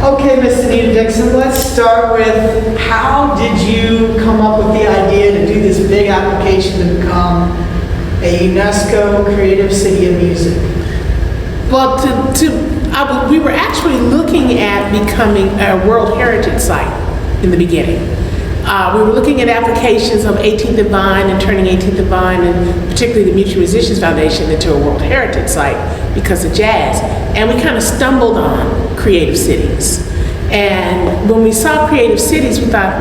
Okay, Miss Anita Dixon, let's start with how did you come up with the idea to do this big application to become a UNESCO Creative City of Music? Well, we were actually looking at becoming a World Heritage Site in the beginning. We were looking at applications of 18th and Vine and turning 18th and Vine, and particularly the Mutual Musicians Foundation, into a World Heritage Site because of jazz. And we kind of stumbled on Creative Cities. And when we saw Creative Cities, we thought,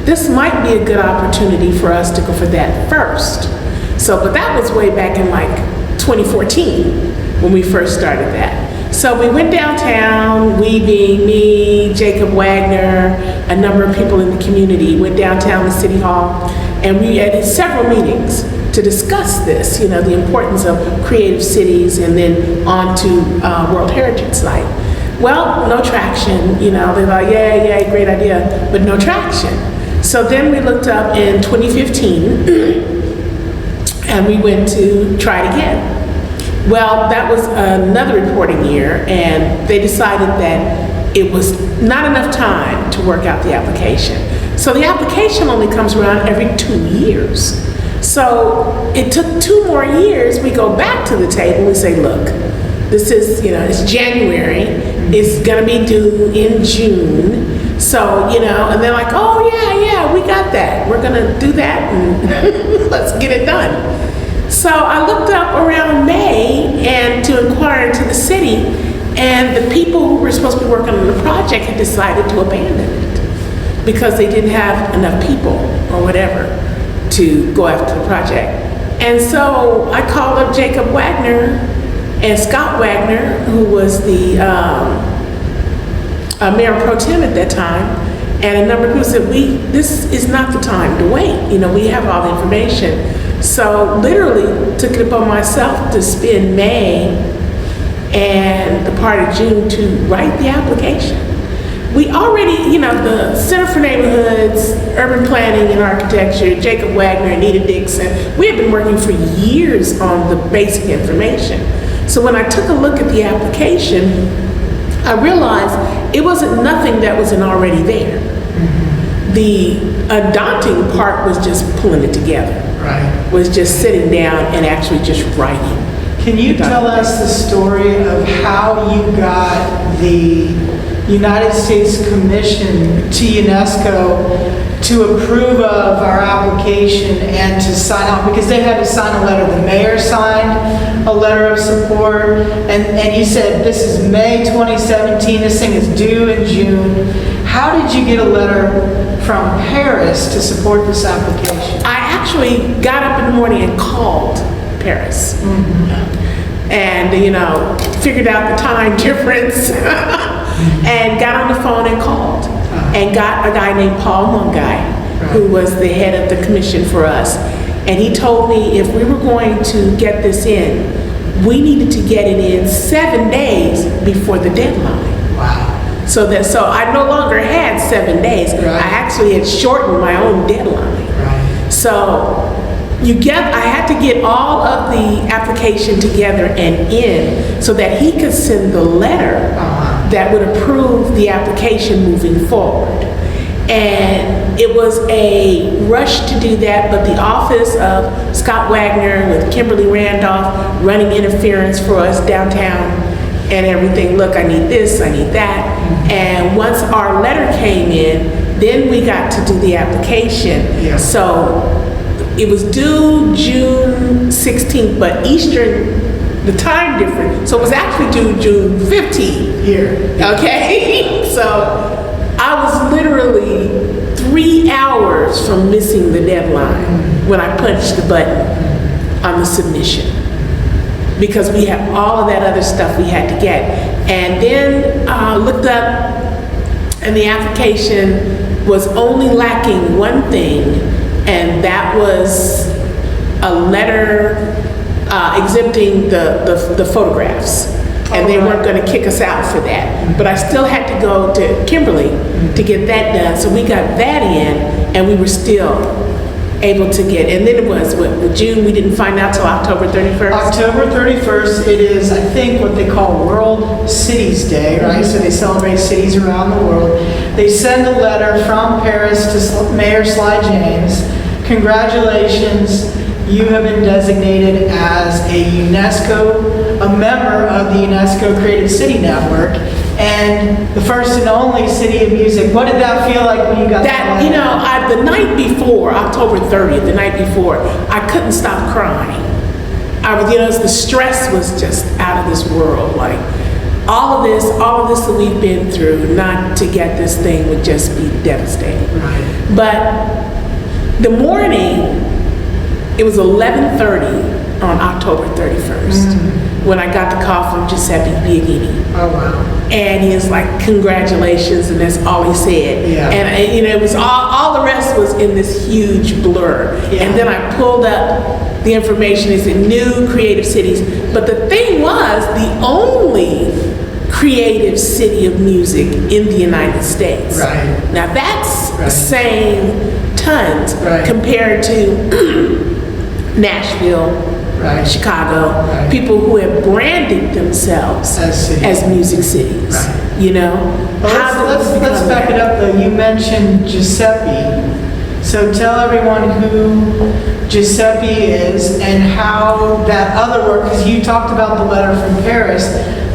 this might be a good opportunity for us to go for that first. But that was way back in like 2014 when we first started that. So we went downtown, we being me, Jacob Wagner, a number of people in the community, went downtown to City Hall, and we had several meetings to discuss this, the importance of creative cities, and then on to World Heritage Site. Well, no traction, they're like, yeah, great idea, but no traction. So then we looked up in 2015, and we went to try it again. Well, that was another reporting year, and they decided that it was not enough time to work out the application. So the application only comes around every 2 years. So it took 2 more years. We go back to the table and say, look, this is, it's January. It's gonna be due in June. So, and they're like, oh yeah, we got that. We're gonna do that and let's get it done. So I looked up around May and to inquire into the city, and the people who were supposed to be working on the project had decided to abandon it because they didn't have enough people or whatever to go after the project. And so I called up Jacob Wagner and Scott Wagner, who was the mayor pro tem at that time, and a number of people said, this is not the time to wait. We have all the information. So literally took it upon myself to spend May and the part of June to write the application. We already, the Center for Neighborhoods, Urban Planning and Architecture, Jacob Wagner, Anita Dixon, we had been working for years on the basic information. So when I took a look at the application, I realized it wasn't nothing that wasn't already there. The daunting part was just pulling it together. Right. Was just sitting down and actually just writing. Can you tell us the story of how you got the United States Commission to UNESCO to approve of our application and to sign off? Because they had to sign a letter. The mayor signed a letter of support, and you said this is May 2017, this thing is due in June. How did you get a letter from Paris to support this application? I actually got up in the morning and called Paris. And figured out the time difference and got on the phone and called and got a guy named Paul Mungai, who was the head of the commission for us. And he told me if we were going to get this in, we needed to get it in 7 days before the deadline. Wow. So I no longer had 7 days. Right. I actually had shortened my own deadline. Right. So I had to get all of the application together and in so that he could send the letter that would approve the application moving forward. And it was a rush to do that, but the office of Scott Wagner with Kimberly Randolph running interference for us downtown and everything. Look, I need this, I need that. And once our letter came in, then we got to do the application. Yeah. So it was due June 16th, but Eastern, the time difference, so it was actually due June 15th here, okay? So I was literally 3 hours from missing the deadline when I punched the button on the submission, because we had all of that other stuff we had to get. And then looked up, and the application was only lacking one thing, and that was a letter exempting the photographs. And they weren't going to kick us out for that. But I still had to go to Kimberly to get that done. So we got that in, and we were still able to get. And then it was, with June, we didn't find out till October 31st? October 31st, it is, I think, what they call World Cities Day, right? So they celebrate cities around the world. They send a letter from Paris to Mayor Sly James. Congratulations, you have been designated as a member of the UNESCO Creative City Network, and the first and only city of music. What did that feel like when you got that letter? The night before, October 30th, the night before, I couldn't stop crying. The stress was just out of this world. Like, all of this that we've been through, not to get this thing would just be devastating. Right. But the morning, it was 11:30 on October 31st when I got the call from Giuseppe Biagini. Oh, wow. And he was like, congratulations, and that's all he said. Yeah. And it was all the rest was in this huge blur. Yeah. And then I pulled up the information. It's in new creative cities. But the thing was, the only creative city of music in the United States. Right. Now that's Right. saying tons Right. compared to Nashville, Right. Chicago, Right. people who have branded themselves As cities. as music cities. Right. You know? Well, How did we let's become back that? it up though. You mentioned Giuseppe. So tell everyone who Giuseppe is and how that other work, because you talked about the letter from Paris,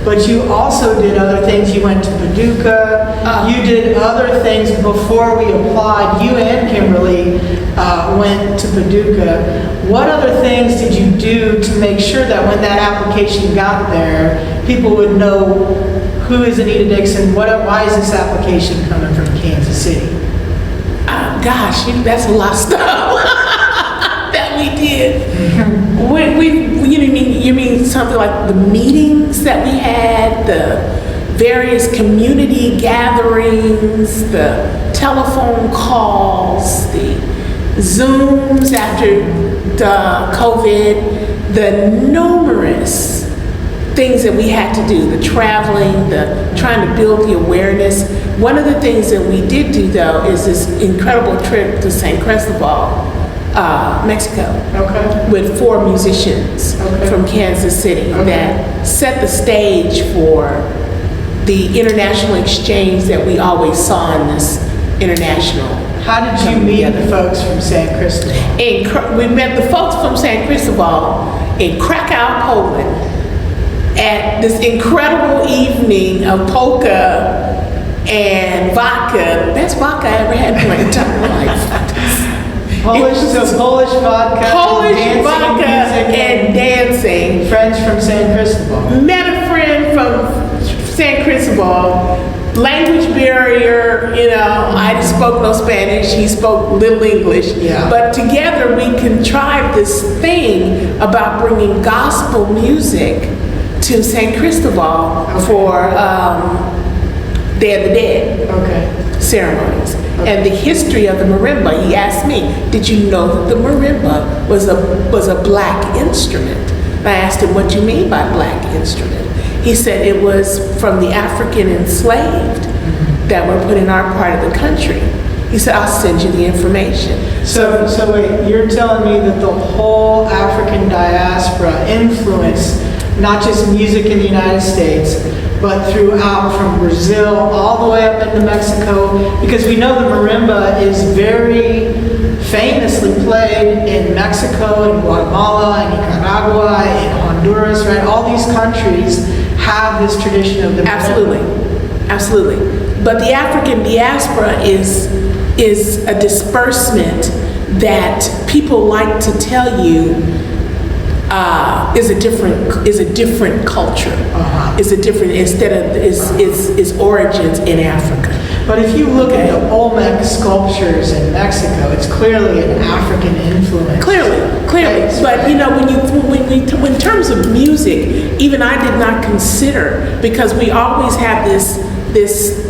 but you also did other things. You went to Paducah. You did other things before we applied. You and Kimberly went to Paducah. What other things did you do to make sure that when that application got there, people would know who is Anita Dixon? Why is this application coming from Kansas City? Gosh, that's a lot of stuff that we did. You mean something like the meetings that we had, the various community gatherings, the telephone calls, the Zooms after the COVID, the numerous things that we had to do, the traveling, the trying to build the awareness. One of the things that we did do, though, is this incredible trip to San Cristobal, Mexico, Okay. with 4 musicians Okay. from Kansas City Okay. that set the stage for the international exchange that we always saw in this international. How did you coming meet together. the folks from San Cristobal? We met the folks from San Cristobal in Krakow, Poland, at this incredible evening of polka and vodka. Best vodka I ever had in my entire life. Polish vodka, Polish dancing vodka music, and dancing. friends from San Cristobal. Met a friend from San Cristobal. Language barrier, I spoke no Spanish, he spoke little English. Yeah. But together we contrived this thing about bringing gospel music to San Cristobal for Day of the Dead Okay. ceremonies. And the history of the marimba, he asked me, did you know that the marimba was a black instrument? And I asked him, what do you mean by black instrument? He said it was from the African enslaved that were put in our part of the country. He said, I'll send you the information. So wait, you're telling me that the whole African diaspora influenced not just music in the United States, but throughout from Brazil all the way up into Mexico, because we know the marimba is very famously played in Mexico, in Guatemala, in Nicaragua, in Honduras, right? All these countries have this tradition of the marimba. Absolutely. But the African diaspora is a disbursement that people like to tell you is a different culture. Is a different is origins in Africa. But if you look at the Olmec sculptures in Mexico, it's clearly an African influence. Clearly. Right. But when in terms of music, even I did not consider, because we always have this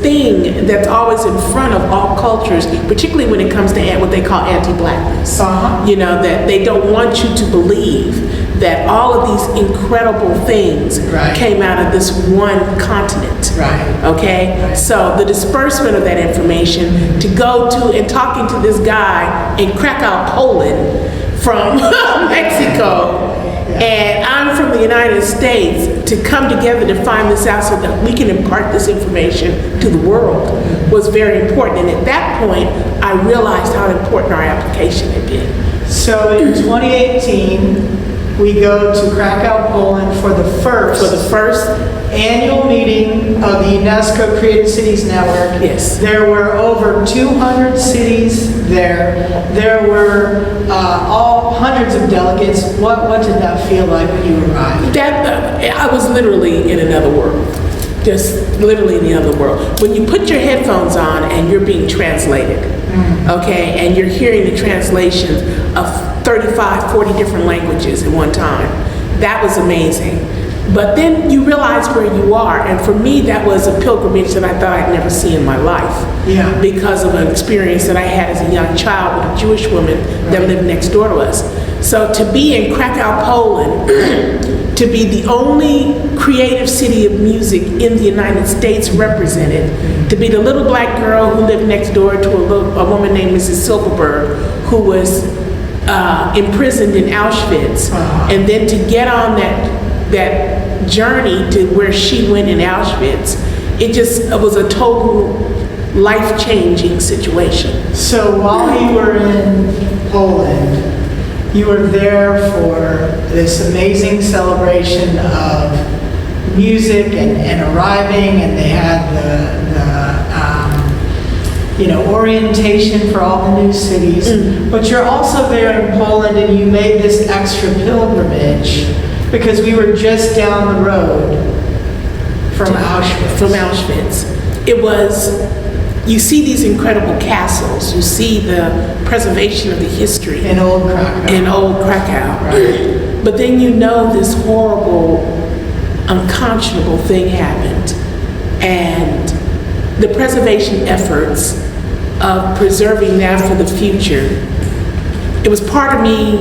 thing that's always in front of all cultures, particularly when it comes to what they call anti-blackness. That they don't want you to believe that all of these incredible things Right. came out of this one continent. Right. Okay? Right. So the disbursement of that information to go to and talking to this guy in Krakow, Poland from Mexico, and I'm from the United States, to come together to find this out so that we can impart this information to the world was very important. And at that point, I realized how important our application had been. So in 2018, we go to Krakow, Poland for the first annual meeting of the UNESCO Creative Cities Network. Yes. There were over 200 cities there. There were all hundreds of delegates. What did that feel like when you arrived? I was literally in another world. Just literally in the other world. When you put your headphones on and you're being translated, okay, and you're hearing the translations of 35, 40 different languages at one time, that was amazing. But then you realize where you are, and for me, that was a pilgrimage that I thought I'd never see in my life. Yeah. Because of an experience that I had as a young child with a Jewish woman that lived next door to us. So to be in Krakow, Poland, to be the only creative city of music in the United States represented, to be the little black girl who lived next door to a woman named Mrs. Silverberg, who was imprisoned in Auschwitz, and then to get on that journey to where she went in Auschwitz, it was a total life-changing situation. So while you were in Poland, you were there for this amazing celebration of music and arriving, and they had the orientation for all the new cities. But you're also there in Poland, and you made this extra pilgrimage because we were just down the road from Auschwitz. It was, you see these incredible castles, you see the preservation of the history. In old Krakow. Right. But then you know this horrible, unconscionable thing happened. And the preservation efforts of preserving that for the future, it was part of me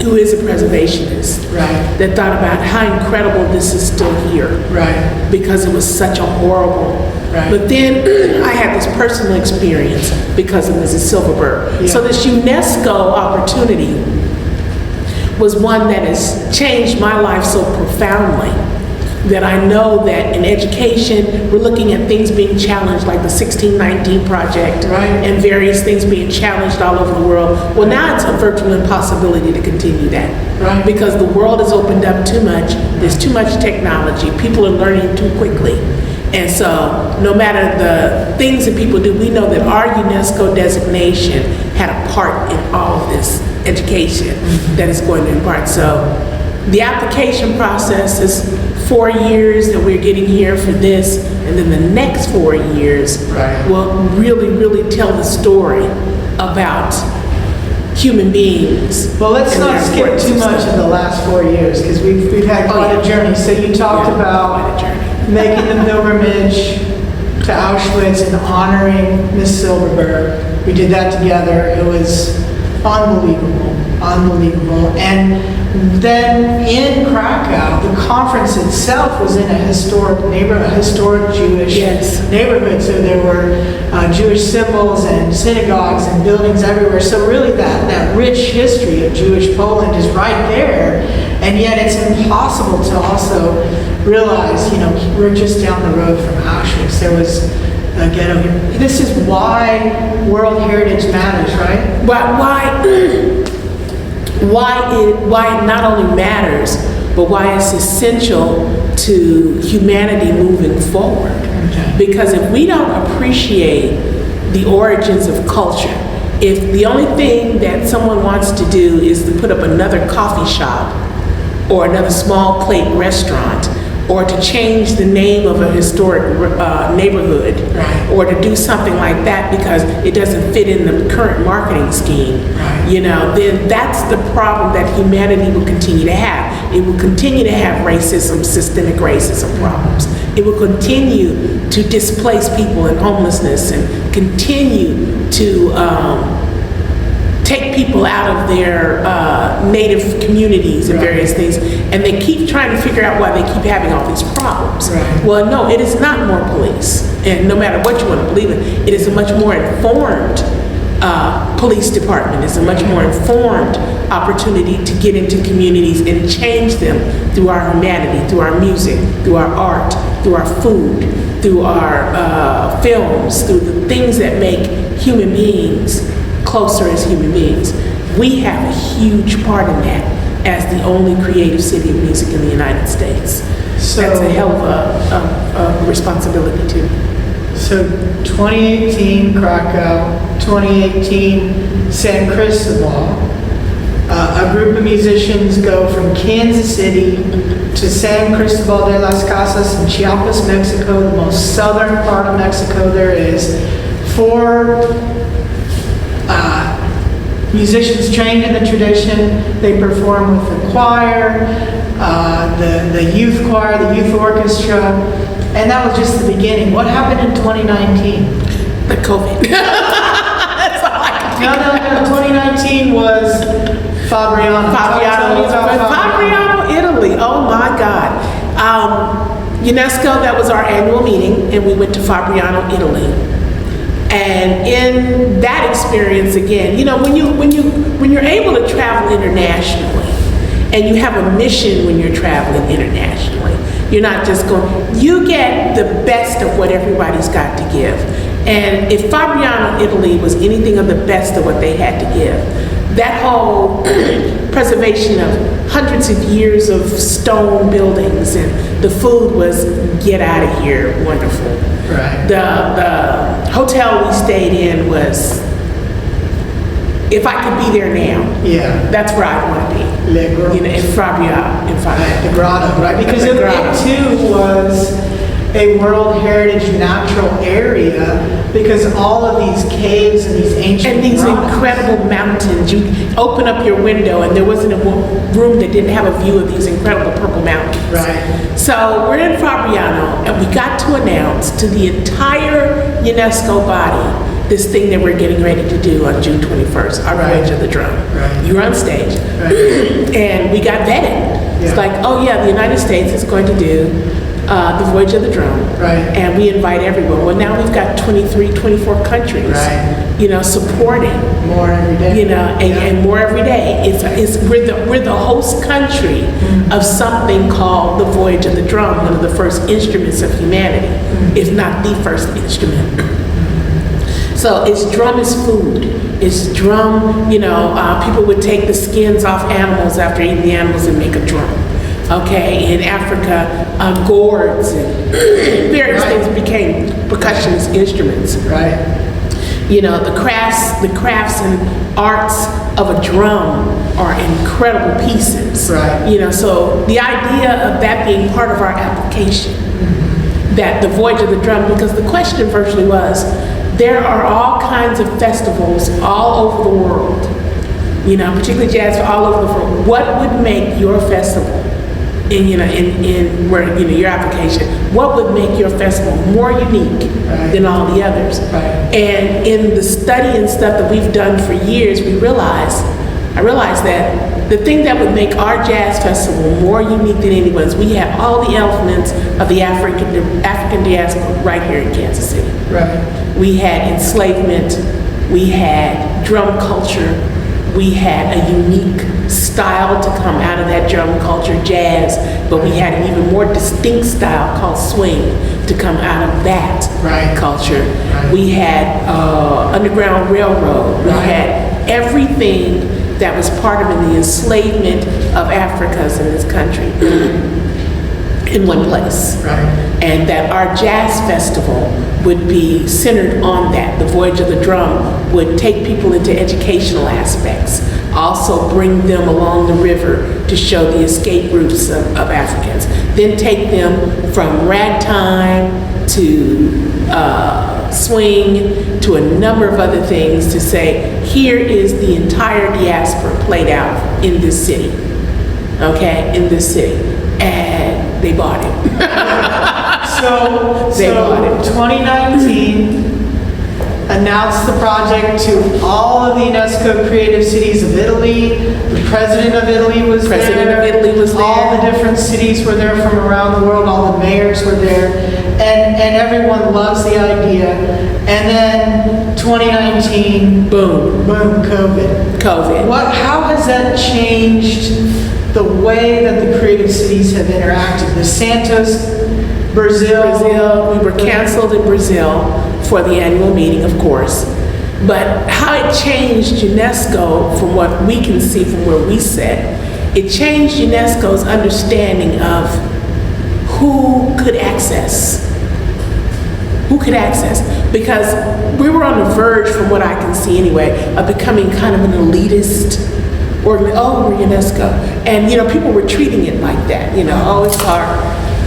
who is a preservationist, right, that thought about how incredible this is still here, right, because it was such a horrible. Right. But then I had this personal experience because of Mrs. Silverberg. Yeah. So this UNESCO opportunity was one that has changed my life so profoundly that I know that in education, we're looking at things being challenged, like the 1619 project, right, and various things being challenged all over the world. Well, now it's a virtual impossibility to continue that, right, because the world has opened up too much. There's too much technology. People are learning too quickly. And so no matter the things that people do, we know that our UNESCO designation had a part in all of this education that is going to impart. So the application process is 4 years that we're getting here for this, and then the next 4 years right, will really, really tell the story about human beings. Well, let's not skip too much of the last 4 years, because we've had quite a journey. So you talked about making the pilgrimage to Auschwitz and honoring Miss Silverberg. We did that together. It was unbelievable. And then in Krakow, the conference itself was in a historic neighborhood, a historic Jewish neighborhood. So there were Jewish symbols and synagogues and buildings everywhere. So really that rich history of Jewish Poland is right there. And yet it's impossible to also realize, we're just down the road from Auschwitz. There was a ghetto here. This is why World Heritage matters, right? Why it not only matters, but why it's essential to humanity moving forward. Okay. Because if we don't appreciate the origins of culture, if the only thing that someone wants to do is to put up another coffee shop or another small plate restaurant, or to change the name of a historic neighborhood, right, or to do something like that because it doesn't fit in the current marketing scheme, right, then that's the problem that humanity will continue to have. It will continue to have racism, systemic racism problems. It will continue to displace people in homelessness and continue to take people out of their native communities and various things, and they keep trying to figure out why they keep having all these problems. Right. Well, no, it is not more police, and no matter what you want to believe in, it is a much more informed police department. It's a much more informed opportunity to get into communities and change them through our humanity, through our music, through our art, through our food, through our films, through the things that make human beings closer as human beings. We have a huge part in that as the only creative city of music in the United States. So that's a hell of a responsibility too. So 2018 Krakow, 2018 San Cristobal. A group of musicians go from Kansas City to San Cristobal de las Casas in Chiapas, Mexico, the most southern part of Mexico there is. 4 musicians trained in the tradition. They perform with the choir, the youth choir, the youth orchestra, and that was just the beginning. What happened in 2019? The COVID. That's all I can think No. 2019 was Fabriano. Fabriano, Italy. Oh my God. UNESCO, that was our annual meeting, and we went to Fabriano, Italy. And in that experience, again, you know, when you're able to travel internationally, and you have a mission when you're traveling internationally, you're not just going. You get the best of what everybody's got to give. And if Fabriano, Italy, was anything of the best of what they had to give, that whole preservation of hundreds of years of stone buildings, and the food was get out of here, wonderful. Right. The hotel we stayed in was, if I could be there now, that's where I'd want to be. You know, in Fabriano. The grotto, right? Because it too was a World Heritage natural area, because all of these caves and these ancient and these grottos. incredible mountains. You open up your window and there wasn't a room that didn't have a view of these incredible purple mountains. Right. So we're in Fabriano, and we got to announce to the entire UNESCO body this thing that we're getting ready to do on June 21st, our Voyage of the Drum. Right. You were on stage. Right. And we got vetted. It's like, oh yeah, the United States is going to do the Voyage of the Drum. Right. And we invite everyone. Well, now we've got 23, 24 countries, you know, supporting. More every day. You know, and more every day. We're the host country of something called the Voyage of the Drum, one of the first instruments of humanity, if not the first instrument. So it's drum is food. It's drum, you know, people would take the skins off animals after eating the animals and make a drum. Okay, in Africa, gourds and various things became percussionist instruments. Right. You know, the crafts and arts of a drum are incredible pieces. Right. You know, so the idea of that being part of our application, that the Voyage of the Drum, because the question virtually was, there are all kinds of festivals all over the world, you know, particularly jazz all over the world. What would make your festival, in your application, what would make your festival more unique than all the others? Right. And in the study and stuff that we've done for years, I realized that the thing that would make our jazz festival more unique than anyone's, we have all the elements of the African diaspora right here in Kansas City. Right. We had enslavement, we had drum culture, we had a unique style to come out of that drum culture, jazz, but we had an even more distinct style called swing to come out of that culture. Right. We had Underground Railroad, we had everything that was part of the enslavement of Africans in this country in one place. Right. And that our jazz festival would be centered on that. The Voyage of the Drum would take people into educational aspects, also bring them along the river to show the escape routes of Africans, then take them from ragtime to swing to a number of other things to say, here is the entire diaspora played out in this city, okay, in this city. And they bought it. So 2019, announced the project to all of the UNESCO creative cities of Italy. The president of Italy was there. President of Italy was All there. the different cities were there from around the world. All the mayors were there. And everyone loves the idea. And then 2019, Boom, boom, COVID. COVID. How has that changed the way that the creative cities have interacted? The Santos, Brazil. We were canceled in Brazil for the annual meeting, of course. But how it changed UNESCO, from what we can see from where we sit, it changed UNESCO's understanding of who could access. Who could access? Because we were on the verge, from what I can see anyway, of becoming kind of an elitist, or, oh, we're UNESCO. And, people were treating it like that, oh, it's our,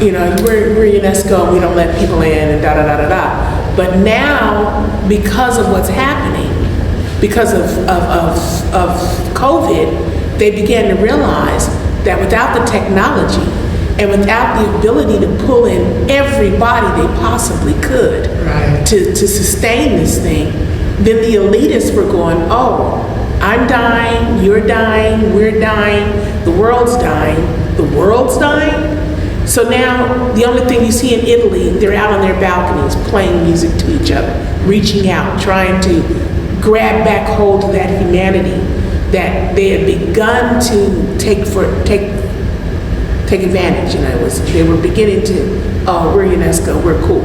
we're UNESCO and we don't let people in and da-da-da-da-da. But now, because of what's happening, because of COVID, they began to realize that without the technology and without the ability to pull in everybody they possibly could to sustain this thing, then the elitists were going, oh, I'm dying, you're dying, we're dying, the world's dying, the world's dying. So now, the only thing you see in Italy, they're out on their balconies playing music to each other, reaching out, trying to grab back hold of that humanity that they had begun to take advantage. They were beginning to, oh, we're UNESCO, we're cool.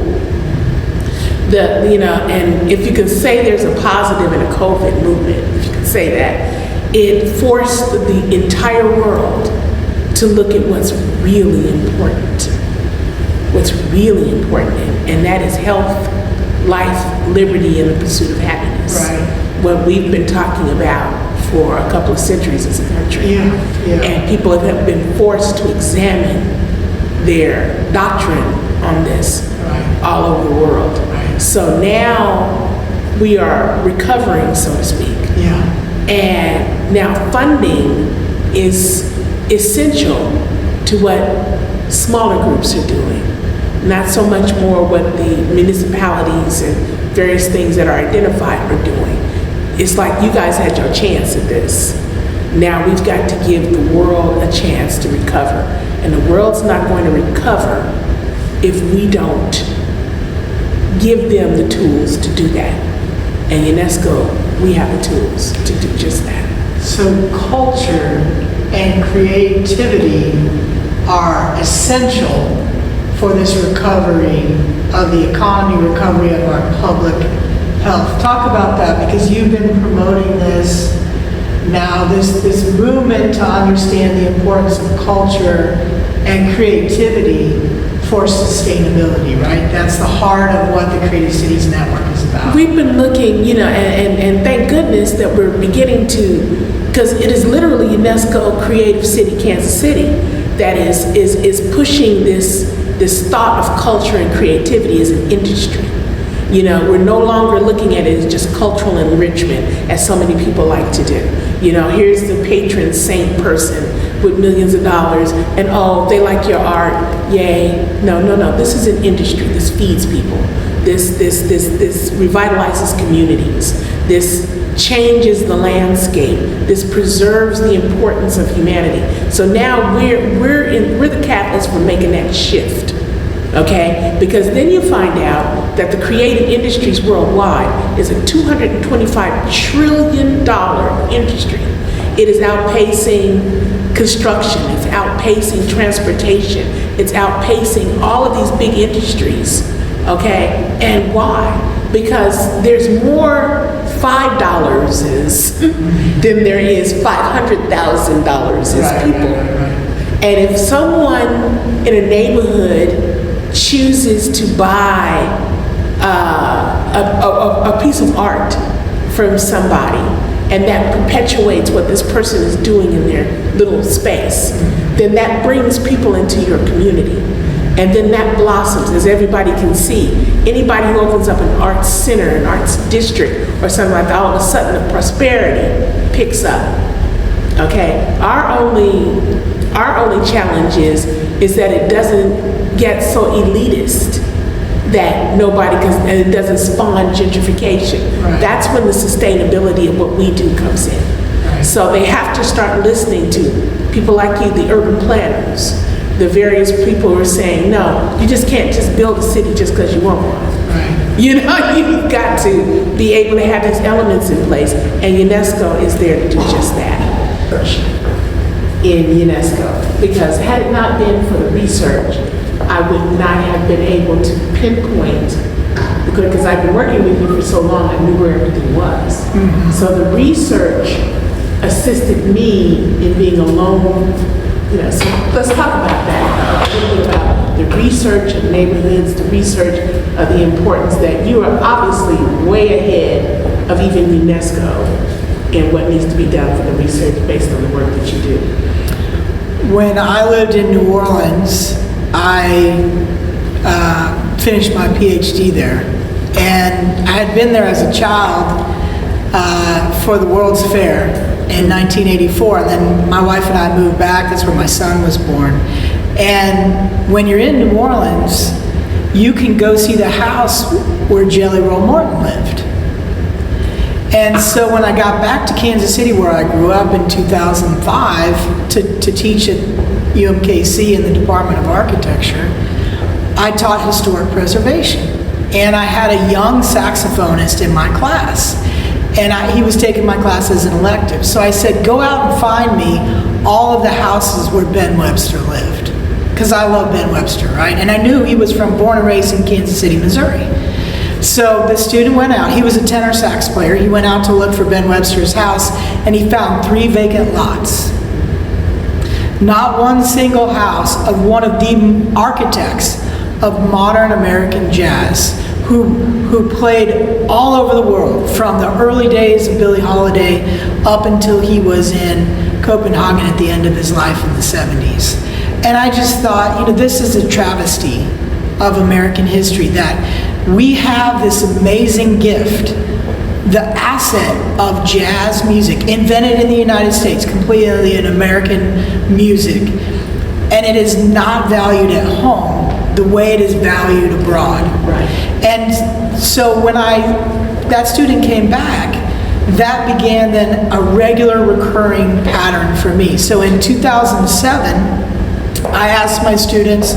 And if you can say there's a positive in a COVID movement, if you can say that, it forced the entire world to look at what's really important. What's really important, and that is health, life, liberty, and the pursuit of happiness. Right. What we've been talking about for a couple of centuries as a country. Yeah. And people have been forced to examine their doctrine on this all over the world. Right. So now we are recovering, so to speak. Yeah. And now funding is essential to what smaller groups are doing. Not so much more what the municipalities and various things that are identified are doing. It's like you guys had your chance at this. Now we've got to give the world a chance to recover. And the world's not going to recover if we don't give them the tools to do that. And UNESCO, we have the tools to do just that. So culture and creativity are essential for this recovery of the economy, recovery of our public health. Talk about that, because you've been promoting this now, this movement to understand the importance of culture and creativity for sustainability, right? That's the heart of what the Creative Cities Network is about. We've been looking, and thank goodness that we're beginning to, because it is literally UNESCO Creative City, Kansas City, that is pushing this thought of culture and creativity as an industry. We're no longer looking at it as just cultural enrichment, as so many people like to do. Here's the patron saint person with millions of dollars, and oh, they like your art, yay. No. This is an industry. This feeds people. This revitalizes communities. This changes the landscape. This preserves the importance of humanity. So now we're the catalyst for making that shift. Okay? Because then you find out that the creative industries worldwide is a $225 trillion industry. It is outpacing construction, it's outpacing transportation, it's outpacing all of these big industries. Okay? And why? Because there's more $5 than there is $500,000 as people. And if someone in a neighborhood chooses to buy a piece of art from somebody, and that perpetuates what this person is doing in their little space, then that brings people into your community. And then that blossoms, as everybody can see. Anybody who opens up an arts center, an arts district, or something like that, all of a sudden the prosperity picks up. Okay? Our only challenge is that it doesn't get so elitist that nobody, because it doesn't spawn gentrification. Right. That's when the sustainability of what we do comes in. Right. So they have to start listening to people like you, the urban planners, the various people who are saying, no, you just can't just build a city just because you want one. Right. You know, you've got to be able to have these elements in place, and UNESCO is there to do just that. In UNESCO, because had it not been for the research, I would not have been able to pinpoint, because I've been working with you for so long, I knew where everything was. Mm-hmm. So the research assisted me in being alone. You know, so let's talk about that. A little bit about the research of neighborhoods, the research of the importance that you are obviously way ahead of even UNESCO and what needs to be done for the research based on the work that you do. When I lived in New Orleans, I finished my PhD there. And I had been there as a child for the World's Fair in 1984. And then my wife and I moved back. That's where my son was born. And when you're in New Orleans, you can go see the house where Jelly Roll Morton lived. And so when I got back to Kansas City, where I grew up in 2005, to teach at UMKC in the Department of Architecture, I taught historic preservation. And I had a young saxophonist in my class. And he was taking my class as an elective. So I said, go out and find me all of the houses where Ben Webster lived. Because I love Ben Webster, right? And I knew he was born and raised in Kansas City, Missouri. So the student went out. He was a tenor sax player. He went out to look for Ben Webster's house, and he found 3 vacant lots. Not one single house of one of the architects of modern American jazz, who played all over the world, from the early days of Billie Holiday up until he was in Copenhagen at the end of his life in the 70s. And I just thought, this is a travesty of American history, that we have this amazing gift, the asset of jazz music, invented in the United States, completely in American music, and it is not valued at home the way it is valued abroad. Right. And so when that student came back, that began then a regular recurring pattern for me. So in 2007, I asked my students,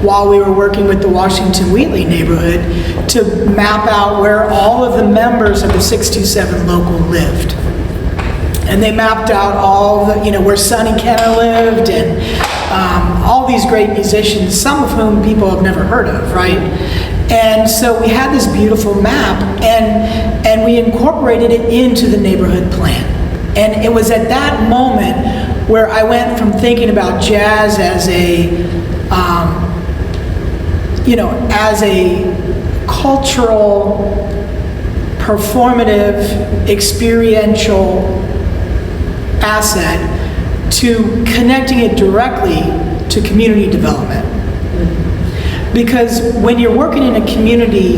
while we were working with the Washington Wheatley neighborhood, to map out where all of the members of the 627 local lived. And they mapped out all the, where Sonny Kenner lived, and all these great musicians, some of whom people have never heard of, right? And so we had this beautiful map, and we incorporated it into the neighborhood plan. And it was at that moment where I went from thinking about jazz as a cultural, performative, experiential asset to connecting it directly to community development. Because when you're working in a community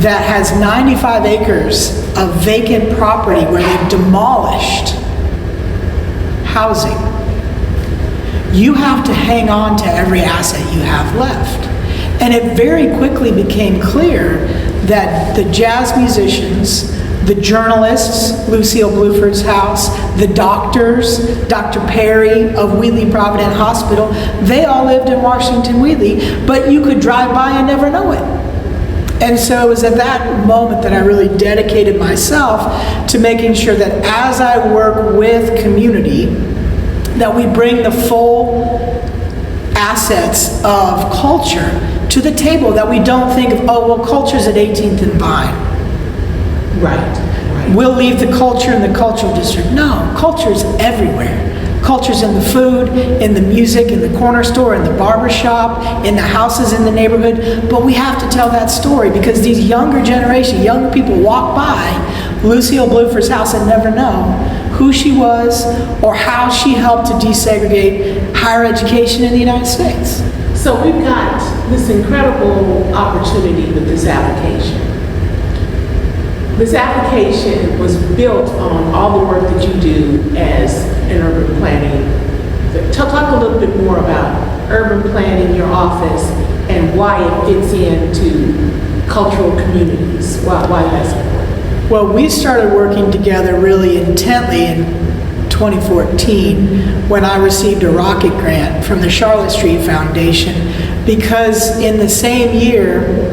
that has 95 acres of vacant property where they've demolished housing, you have to hang on to every asset you have left. And it very quickly became clear that the jazz musicians, the journalists, Lucille Bluford's house, the doctors, Dr. Perry of Wheatley Provident Hospital, they all lived in Washington Wheatley, but you could drive by and never know it. And so it was at that moment that I really dedicated myself to making sure that as I work with community, that we bring the full assets of culture to the table, that we don't think of, culture's at 18th and Vine. Right. We'll leave the culture in the cultural district. No, culture's everywhere. Culture's in the food, in the music, in the corner store, in the barber shop, in the houses in the neighborhood. But we have to tell that story, because these younger people walk by Lucille Bluford's house and never know who she was or how she helped to desegregate higher education in the United States. So we've got this incredible opportunity with this application. This application was built on all the work that you do as an urban planning. Talk a little bit more about urban planning, your office, and why it fits into cultural communities? Why that's important? Well, we started working together really intently in 2014 when I received a rocket grant from the Charlotte Street Foundation, because in the same year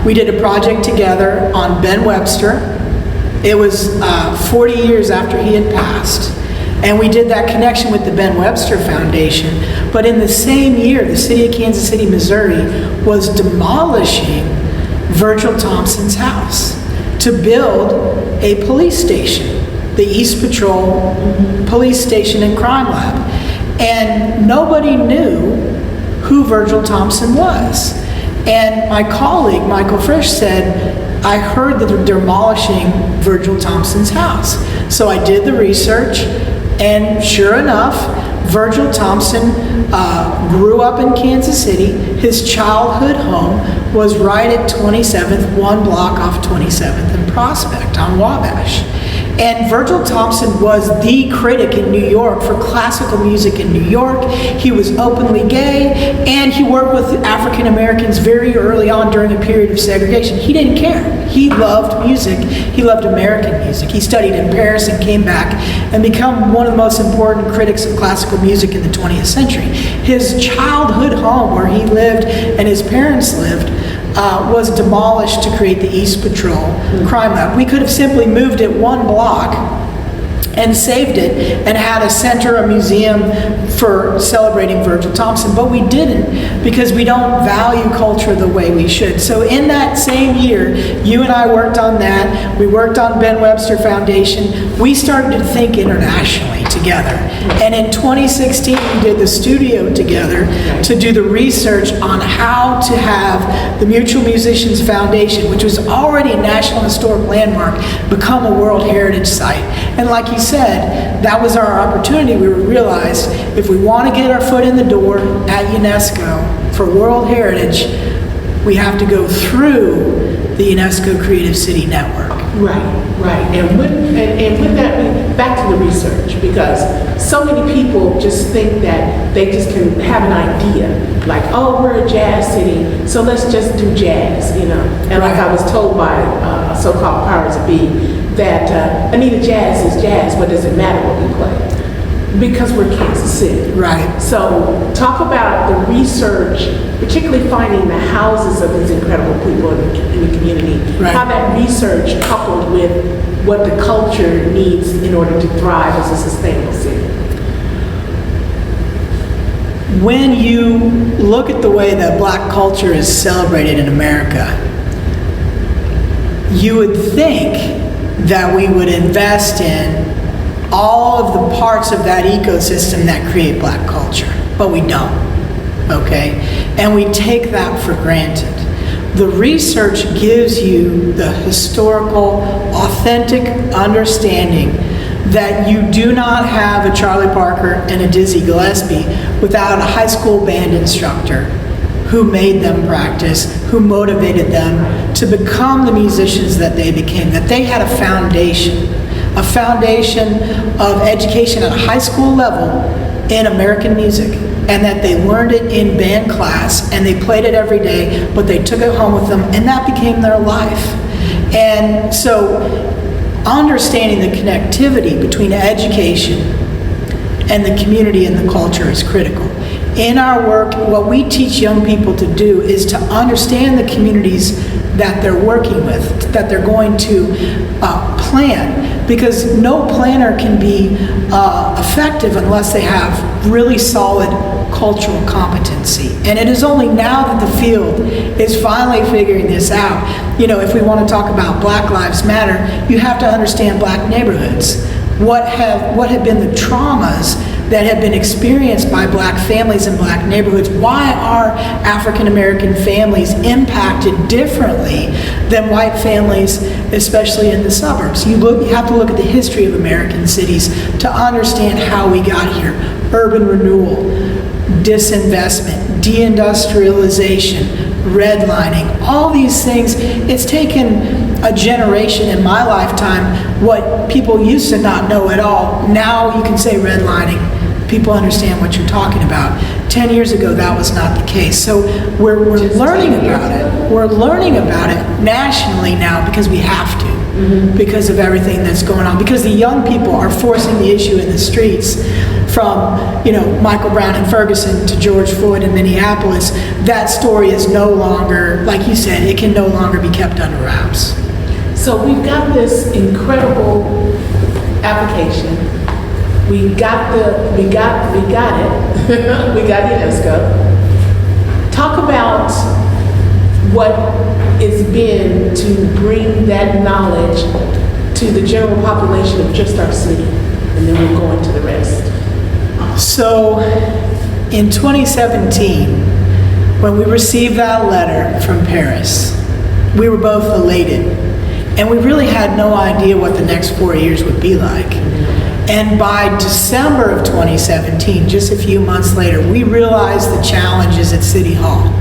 we did a project together on Ben Webster. It was 40 years after he had passed, and we did that connection with the Ben Webster Foundation. But in the same year, the city of Kansas City, Missouri was demolishing Virgil Thompson's house to build a police station, the East Patrol Police Station and Crime Lab. And nobody knew who Virgil Thompson was. And my colleague, Michael Frisch, said, I heard that they're demolishing Virgil Thompson's house. So I did the research, and sure enough, Virgil Thompson grew up in Kansas City. His childhood home was right at 27th, one block off 27th and Prospect on Wabash. And Virgil Thompson was the critic in New York for classical music in New York. He was openly gay, and he worked with African Americans very early on during a period of segregation. He didn't care. He loved music. He loved American music. He studied in Paris and came back and became one of the most important critics of classical music in the 20th century. His childhood home, where he lived and his parents lived, was demolished to create the East Patrol Crime Lab. We could have simply moved it one block and saved it and had a center, a museum for celebrating Virgil Thompson, but we didn't, because we don't value culture the way we should. So in that same year, you and I worked on that. We worked on Ben Webster Foundation. We started to think internationally together. And in 2016, we did the studio together to do the research on how to have the Mutual Musicians Foundation, which was already a National Historic Landmark, become a World Heritage Site. And like you said, that was our opportunity. We realized if we want to get our foot in the door at UNESCO for World Heritage, we have to go through the UNESCO Creative City Network. Right. And with that, back to the research, because so many people just think that they just can have an idea, like, oh, we're a jazz city, so let's just do jazz, And like I was told by so-called powers that be, that Anita, jazz is jazz, but does it matter what we play? Because we're Kansas City. Right. So talk about the research, particularly finding the houses of these incredible people in the community, right. How that research coupled with what the culture needs in order to thrive as a sustainable city. When you look at the way that Black culture is celebrated in America, you would think that we would invest in all of the parts of that ecosystem that create Black culture, but we don't, okay? And we take that for granted. The research gives you the historical, authentic understanding that you do not have a Charlie Parker and a Dizzy Gillespie without a high school band instructor who made them practice, who motivated them to become the musicians that they became, that they had a foundation of education at a high school level in American music, and that they learned it in band class, and they played it every day, but they took it home with them, and that became their life. And so understanding the connectivity between education and the community and the culture is critical. In our work, what we teach young people to do is to understand the communities that they're working with, that they're going to plan, because no planner can be effective unless they have really solid cultural competency. And it is only now that the field is finally figuring this out. If we want to talk about Black Lives Matter, you have to understand Black neighborhoods. What have been the traumas that have been experienced by Black families in Black neighborhoods? Why are African American families impacted differently than white families, especially in the suburbs? You have to look at the history of American cities to understand how we got here. Urban renewal, disinvestment, deindustrialization, redlining, all these things. It's taken a generation in my lifetime, what people used to not know at all. Now you can say redlining, people understand what you're talking about. 10 years ago, that was not the case. So we're learning about it. We're learning about it nationally now because we have to, because of everything that's going on. Because the young people are forcing the issue in the streets, from Michael Brown in Ferguson to George Floyd in Minneapolis. That story is no longer, like you said, it can no longer be kept under wraps. So we've got this incredible application. We got it. We got UNESCO. Talk about what it's been to bring that knowledge to the general population of just our city, and then we'll go into the rest. So in 2017, when we received that letter from Paris, we were both elated, and we really had no idea what the next 4 years would be like. And by December of 2017, just a few months later, we realized the challenges at City Hall.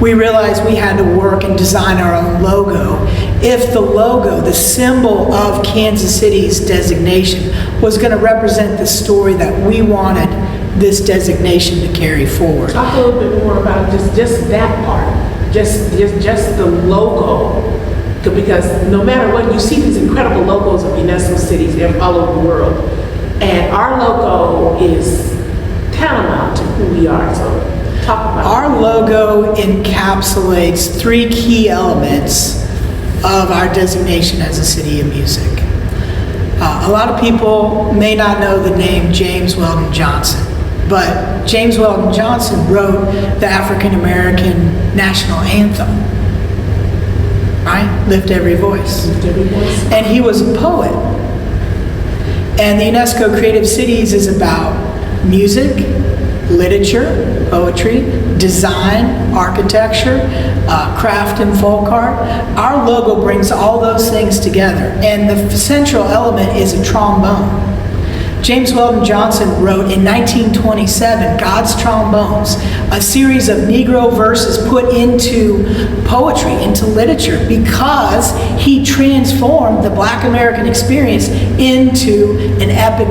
We realized we had to work and design our own logo. If the logo, the symbol of Kansas City's designation, was going to represent the story that we wanted this designation to carry forward. Talk a little bit more about just that part, just the logo. Because no matter what, you see these incredible logos of UNESCO cities all over the world, and our logo is tantamount to who we are. So talk about our logo encapsulates 3 key elements of our designation as a city of music. A lot of people may not know the name James Weldon Johnson, but James Weldon Johnson wrote the African American national anthem. Right? Lift every voice. Lift every voice. And he was a poet. And the UNESCO Creative Cities is about music, literature, poetry, design, architecture, craft and folk art. Our logo brings all those things together. And the central element is a trombone. James Weldon Johnson wrote in 1927, God's Trombones, a series of Negro verses put into poetry, into literature, because he transformed the Black American experience into an epic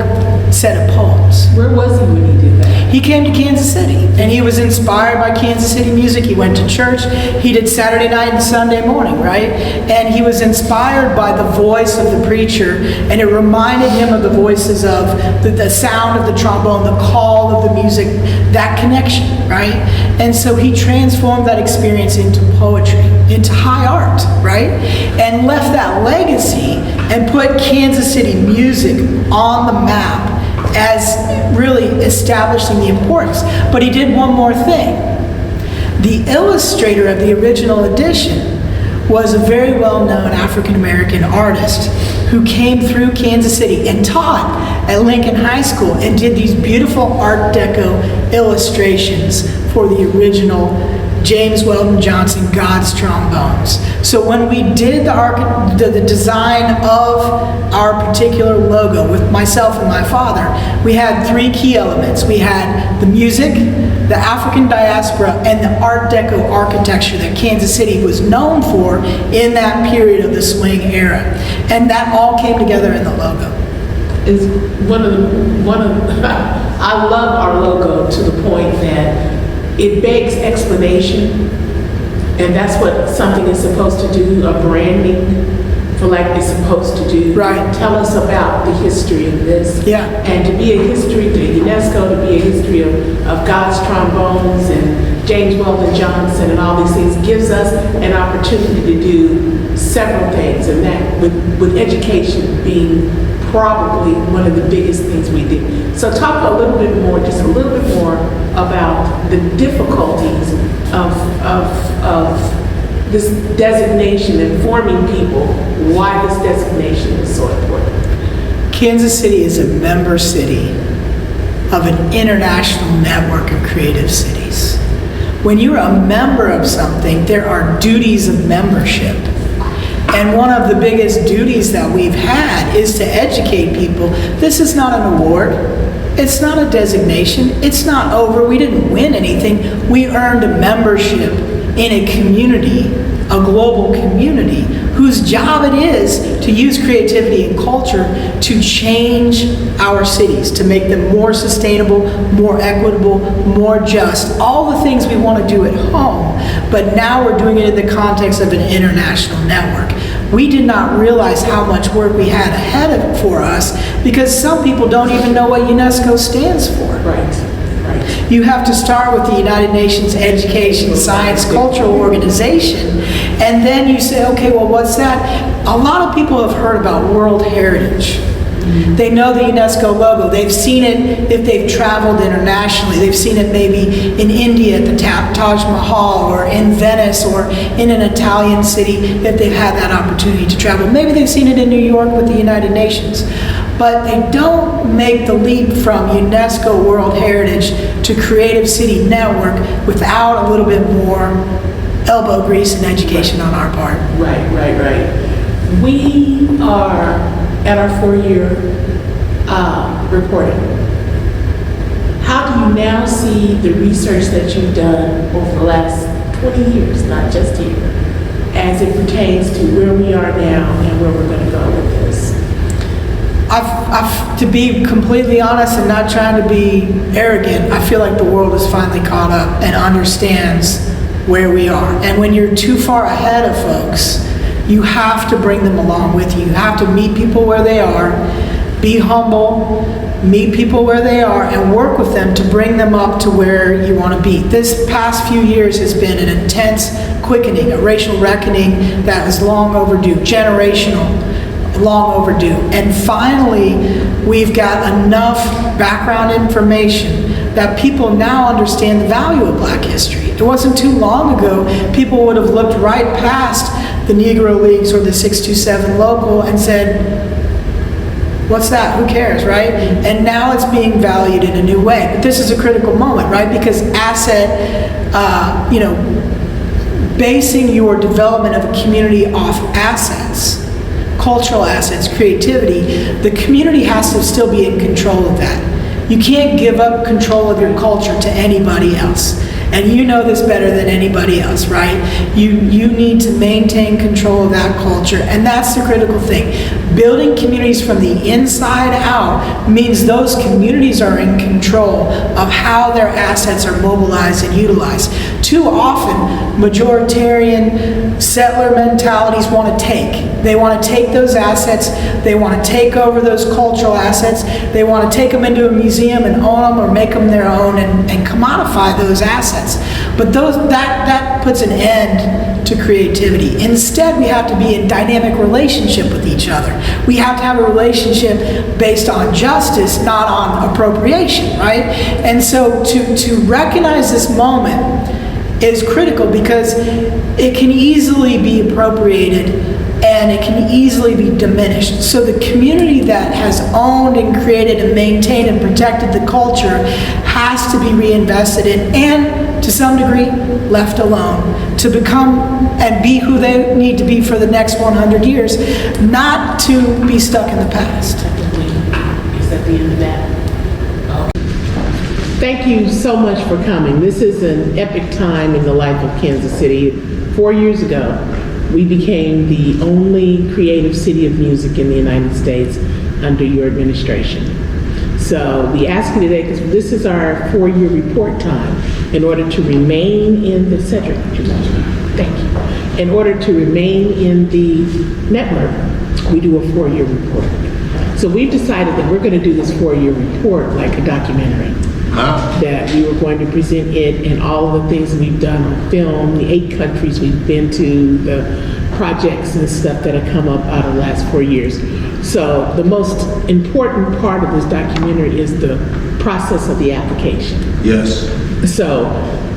set of poems. Where was he when he did that? He came to Kansas City, and he was inspired by Kansas City music. He went to church. He did Saturday night and Sunday morning, right? And he was inspired by the voice of the preacher, and it reminded him of the voices of the sound of the trombone, the call of the music, that connection, right? And so he transformed that experience into poetry, into high art, right? And left that legacy and put Kansas City music on the map as really establishing the importance. But he did one more thing. The illustrator of the original edition was a very well-known African-American artist who came through Kansas City and taught at Lincoln High School and did these beautiful Art Deco illustrations for the original James Weldon Johnson, God's Trombones. So when we did the design of our particular logo with myself and my father, we had 3 key elements. We had the music, the African diaspora, and the Art Deco architecture that Kansas City was known for in that period of the swing era. And that all came together in the logo. Is I love our logo to the point that it begs explanation, and that's what something is supposed to do, a branding, for like it's supposed to do. Right. Tell us about the history of this. Yeah. And to be a history, to UNESCO, to be a history of God's Trombones and James Weldon Johnson and all these things gives us an opportunity to do several things, and that with education being probably one of the biggest things we did. So talk a little bit more, just a little bit more about the difficulties of this designation, informing people why this designation is so important. Kansas City is a member city of an international network of creative cities. When you're a member of something, there are duties of membership. And one of the biggest duties that we've had is to educate people. This is not an award. It's not a designation. It's not over. We didn't win anything. We earned a membership in a community a global community whose job it is to use creativity and culture to change our cities, to make them more sustainable, more equitable, more just, all the things we want to do at home, but now we're doing it in the context of an international network. We did not realize how much work we had ahead for us because some people don't even know what UNESCO stands for. Right. You have to start with the United Nations Education, Science, Cultural Organization, and then you say, okay, well, what's that? A lot of people have heard about World Heritage. They know the UNESCO logo. They've seen it if they've traveled internationally. They've seen it maybe in India at the Taj Mahal, or in Venice, or in an Italian city if they've had that opportunity to travel. Maybe they've seen it in New York with the United Nations. But they don't make the leap from UNESCO World Heritage to Creative City Network without a little bit more elbow grease and education on our part. Right. We are at our 4-year reporting. How do you now see the research that you've done over the last 20 years, not just here, as it pertains to where we are now and where we're going to go with this? To be completely honest and not trying to be arrogant, I feel like the world has finally caught up and understands where we are. And when you're too far ahead of folks, you have to bring them along with you. You have to meet people where they are, be humble, meet people where they are, and work with them to bring them up to where you want to be. This past few years has been an intense quickening, a racial reckoning that is long overdue, generational, long overdue. And finally, we've got enough background information that people now understand the value of Black history. It wasn't too long ago, people would have looked right past the Negro Leagues or the 627 local and said, what's that? Who cares, right? And now it's being valued in a new way. But this is a critical moment, right? Because basing your development of a community off assets, cultural assets, creativity, the community has to still be in control of that. You can't give up control of your culture to anybody else. And you know this better than anybody else, right? You need to maintain control of that culture, and that's the critical thing. Building communities from the inside out means those communities are in control of how their assets are mobilized and utilized. Too often, majoritarian settler mentalities want to take. They want to take those assets, they want to take over those cultural assets, they want to take them into a museum and own them or make them their own and commodify those assets. But that puts an end to creativity. Instead, we have to be in dynamic relationship with each other. We have to have a relationship based on justice, not on appropriation, right? And so to recognize this moment is critical because it can easily be appropriated and it can easily be diminished. So the community that has owned and created and maintained and protected the culture has to be reinvested in and, to some degree, left alone to become and be who they need to be for the next 100 years, not to be stuck in the past. Is that the end of that? Thank you so much for coming. This is an epic time in the life of Kansas City. 4 years ago, we became the only creative city of music in the United States under your administration. So we ask you today, because this is our 4-year report time, in order to remain in the Cedric. Thank you. In order to remain in the network, we do a 4-year report. So we've decided that we're going to do this 4-year report like a documentary. That we were going to present it and all of the things that we've done on film, the 8 countries we've been to, the projects and stuff that have come up out of the last 4 years. So the most important part of this documentary is the process of the application. Yes. So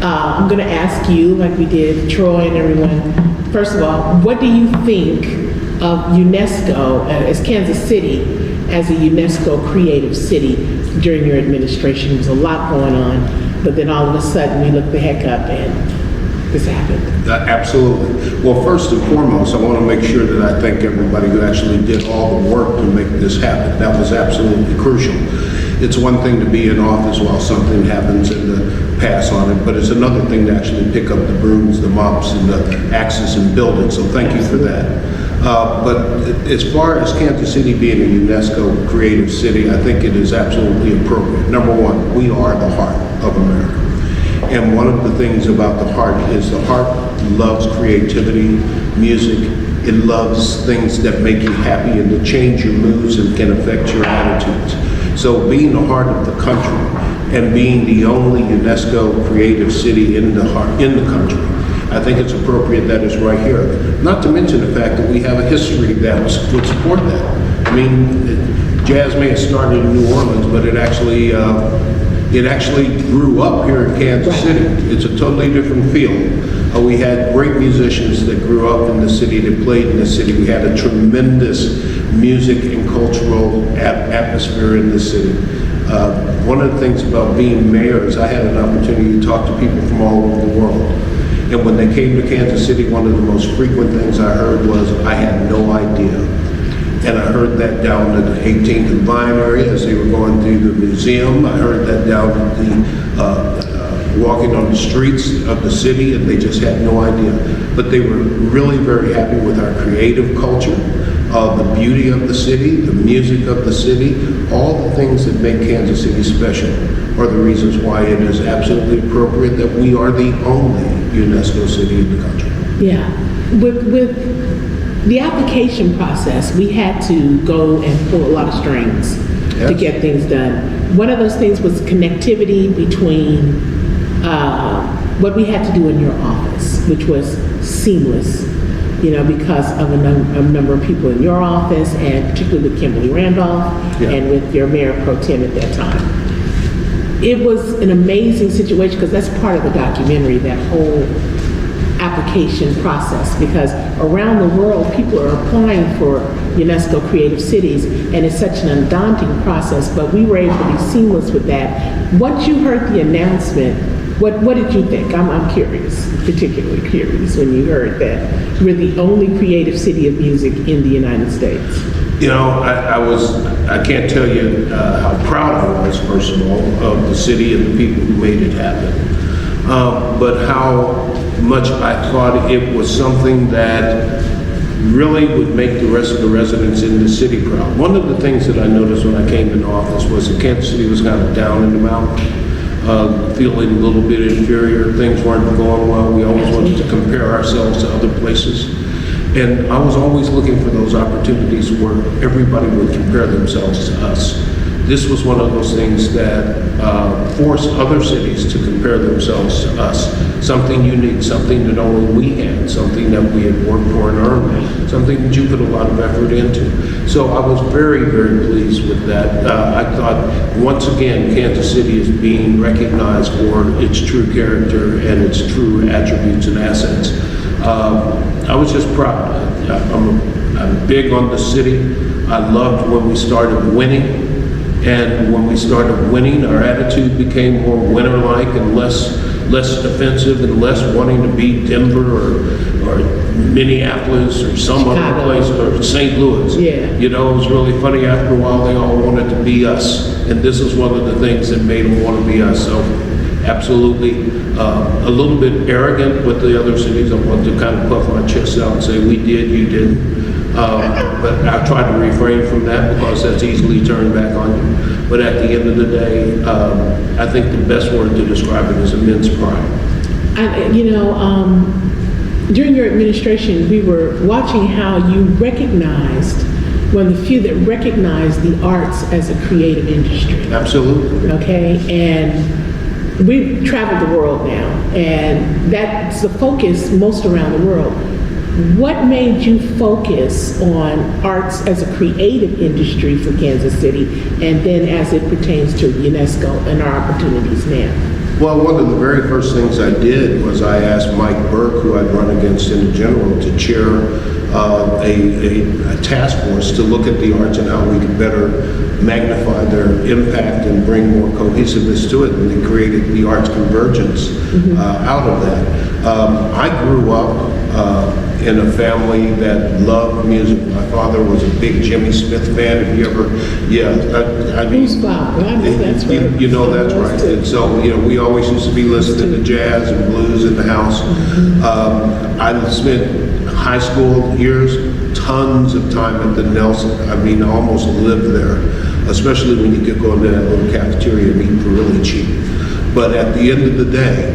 I'm going to ask you, like we did Troy and everyone, first of all, what do you think of UNESCO as Kansas City as a UNESCO creative city during your administration? There was a lot going on, but then all of a sudden we looked the heck up and this happened? Absolutely. Well, first and foremost, I want to make sure that I thank everybody who actually did all the work to make this happen. That was absolutely crucial. It's one thing to be in office while something happens and to pass on it, but it's another thing to actually pick up the brooms, the mops, and the axes and build it, so thank you for that. But as far as Kansas City being a UNESCO creative city, I think it is absolutely appropriate. Number one, we are the heart of America. And one of the things about the heart is the heart loves creativity, music. It loves things that make you happy and that change your moods and can affect your attitudes. So being the heart of the country and being the only UNESCO creative city in the country, I think it's appropriate that it's right here. Not to mention the fact that we have a history that would support that. I mean, jazz may have started in New Orleans, but it actually grew up here in Kansas City. It's a totally different feel. We had great musicians that grew up in the city, that played in the city. We had a tremendous music and cultural atmosphere in the city. One of the things about being mayor is I had an opportunity to talk to people from all over the world. And when they came to Kansas City, one of the most frequent things I heard was, I had no idea. And I heard that down at the 18th and Vine area as they were going through the museum. I heard that down at the walking on the streets of the city, and they just had no idea. But they were really very happy with our creative culture, the beauty of the city, the music of the city, all the things that make Kansas City special are the reasons why it is absolutely appropriate that we are the only UNESCO city in the country. Yeah. With the application process, we had to go and pull a lot of strings to get things done. One of those things was connectivity between what we had to do in your office, which was seamless, because of a number of people in your office, and particularly with Kimberly Randolph and with your mayor pro tem at that time. It was an amazing situation because that's part of the documentary, that whole application process, because around the world people are applying for UNESCO creative cities, and it's such an undaunting process, but we were able to be seamless with that. Once you heard the announcement, what did you think? I'm curious, particularly curious when you heard that we're the only creative city of music in the United States. I can't tell you how proud I was, first of all, of the city and the people who made it happen. But how much I thought it was something that really would make the rest of the residents in the city proud. One of the things that I noticed when I came into office was that Kansas City was kind of down in the mouth, feeling a little bit inferior. Things weren't going well. We always wanted to compare ourselves to other places. And I was always looking for those opportunities where everybody would compare themselves to us. This was one of those things that forced other cities to compare themselves to us. Something unique, something that only we had, something that we had worked for and earned, something that you put a lot of effort into. So I was very, very pleased with that. I thought, once again, Kansas City is being recognized for its true character and its true attributes and assets. I was just proud. I'm big on the city. I loved when we started winning. And when we started winning, our attitude became more winner-like and less defensive and less wanting to beat Denver or Minneapolis or some other place, or St. Louis. Yeah. It was really funny. After a while, they all wanted to be us. And this is one of the things that made them want to be us. So absolutely a little bit arrogant with the other cities. I want to kind of puff my chest out and say, we did, you didn't. But I try to refrain from that because that's easily turned back on you. But at the end of the day, I think the best word to describe it is immense pride. During your administration, we were watching how you recognized, one of the few that recognized the arts as a creative industry. Absolutely. Okay, and we've traveled the world now, and that's the focus most around the world. What made you focus on arts as a creative industry for Kansas City, and then as it pertains to UNESCO and our opportunities now? Well, one of the very first things I did was I asked Mike Burke, who I'd run against in the general, to chair a task force to look at the arts and how we could better magnify their impact and bring more cohesiveness to it. And they created the Arts Convergence out of that. I grew up in a family that loved music. My father was a big Jimmy Smith fan. If you ever, I mean, That's right. you know that's right. And so, we always used to be listening to jazz and blues in the house. I spent high school years, tons of time at the Nelson. I mean, I almost lived there, especially when you could go into that little cafeteria and eat for really cheap. But at the end of the day,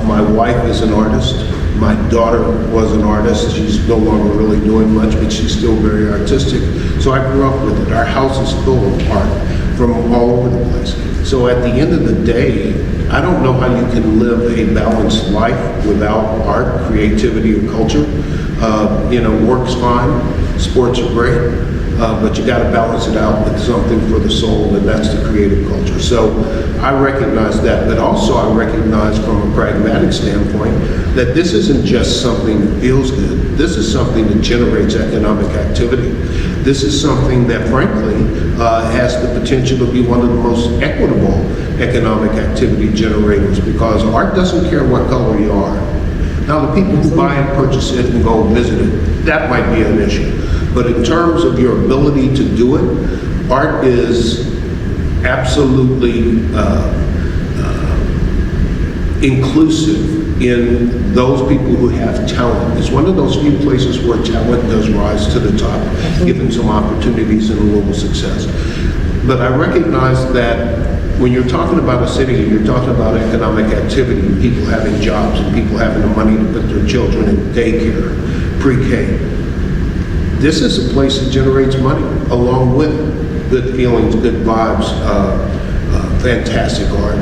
my wife is an artist. My daughter was an artist. She's no longer really doing much, but she's still very artistic. So I grew up with it. Our house is full of art from all over the place. So at the end of the day, I don't know how you can live a balanced life without art, creativity, and culture. Work's fine, sports are great, but you got to balance it out with something for the soul, and that's the creative culture. So I recognize that, but also I recognize from a pragmatic standpoint that this isn't just something that feels good. This is something that generates economic activity. This is something that, frankly, has the potential to be one of the most equitable economic activity generators, because art doesn't care what color you are. Now, the people who buy and purchase it and go visit it, that might be an issue. But in terms of your ability to do it, art is absolutely inclusive in those people who have talent. It's one of those few places where talent does rise to the top, given some opportunities and a little success. But I recognize that when you're talking about a city, you're talking about economic activity, and people having jobs, and people having the money to put their children in daycare, pre-K. This is a place that generates money, along with good feelings, good vibes, fantastic art.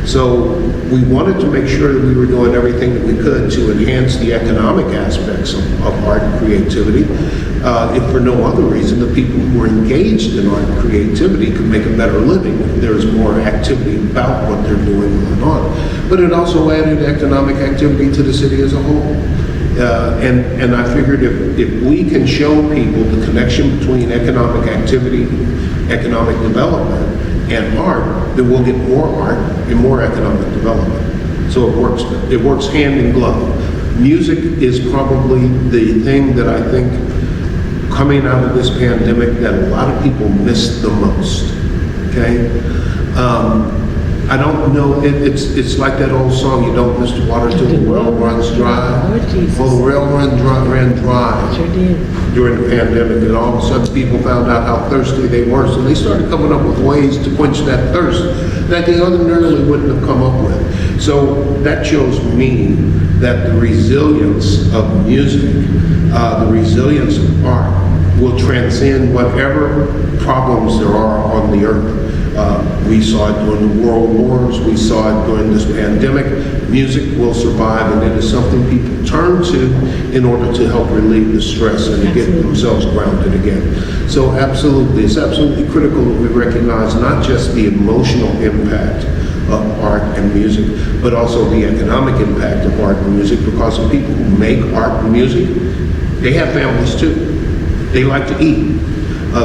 So we wanted to make sure that we were doing everything that we could to enhance the economic aspects of art and creativity. If for no other reason, the people who are engaged in art and creativity could make a better living if there's more activity about what they're doing going on. But it also added economic activity to the city as a whole. And I figured if we can show people the connection between economic activity, economic development, and art, then we'll get more art and more economic development. So it works hand in glove. Music is probably the thing that I think coming out of this pandemic that a lot of people missed the most. Okay? I don't know, it's like that old song, you don't miss the water till the well runs dry. Well, the well ran dry during the pandemic, and all of a sudden people found out how thirsty they were, so they started coming up with ways to quench that thirst that they ordinarily wouldn't have come up with. So that shows me that the resilience of music, the resilience of art, will transcend whatever problems there are on the earth. We saw it during the world wars, we saw it during this pandemic. Music will survive, and it is something people turn to in order to help relieve the stress and to get themselves grounded again. So absolutely, it's absolutely critical that we recognize not just the emotional impact of art and music, but also the economic impact of art and music, because the people who make art and music, they have families too. They like to eat.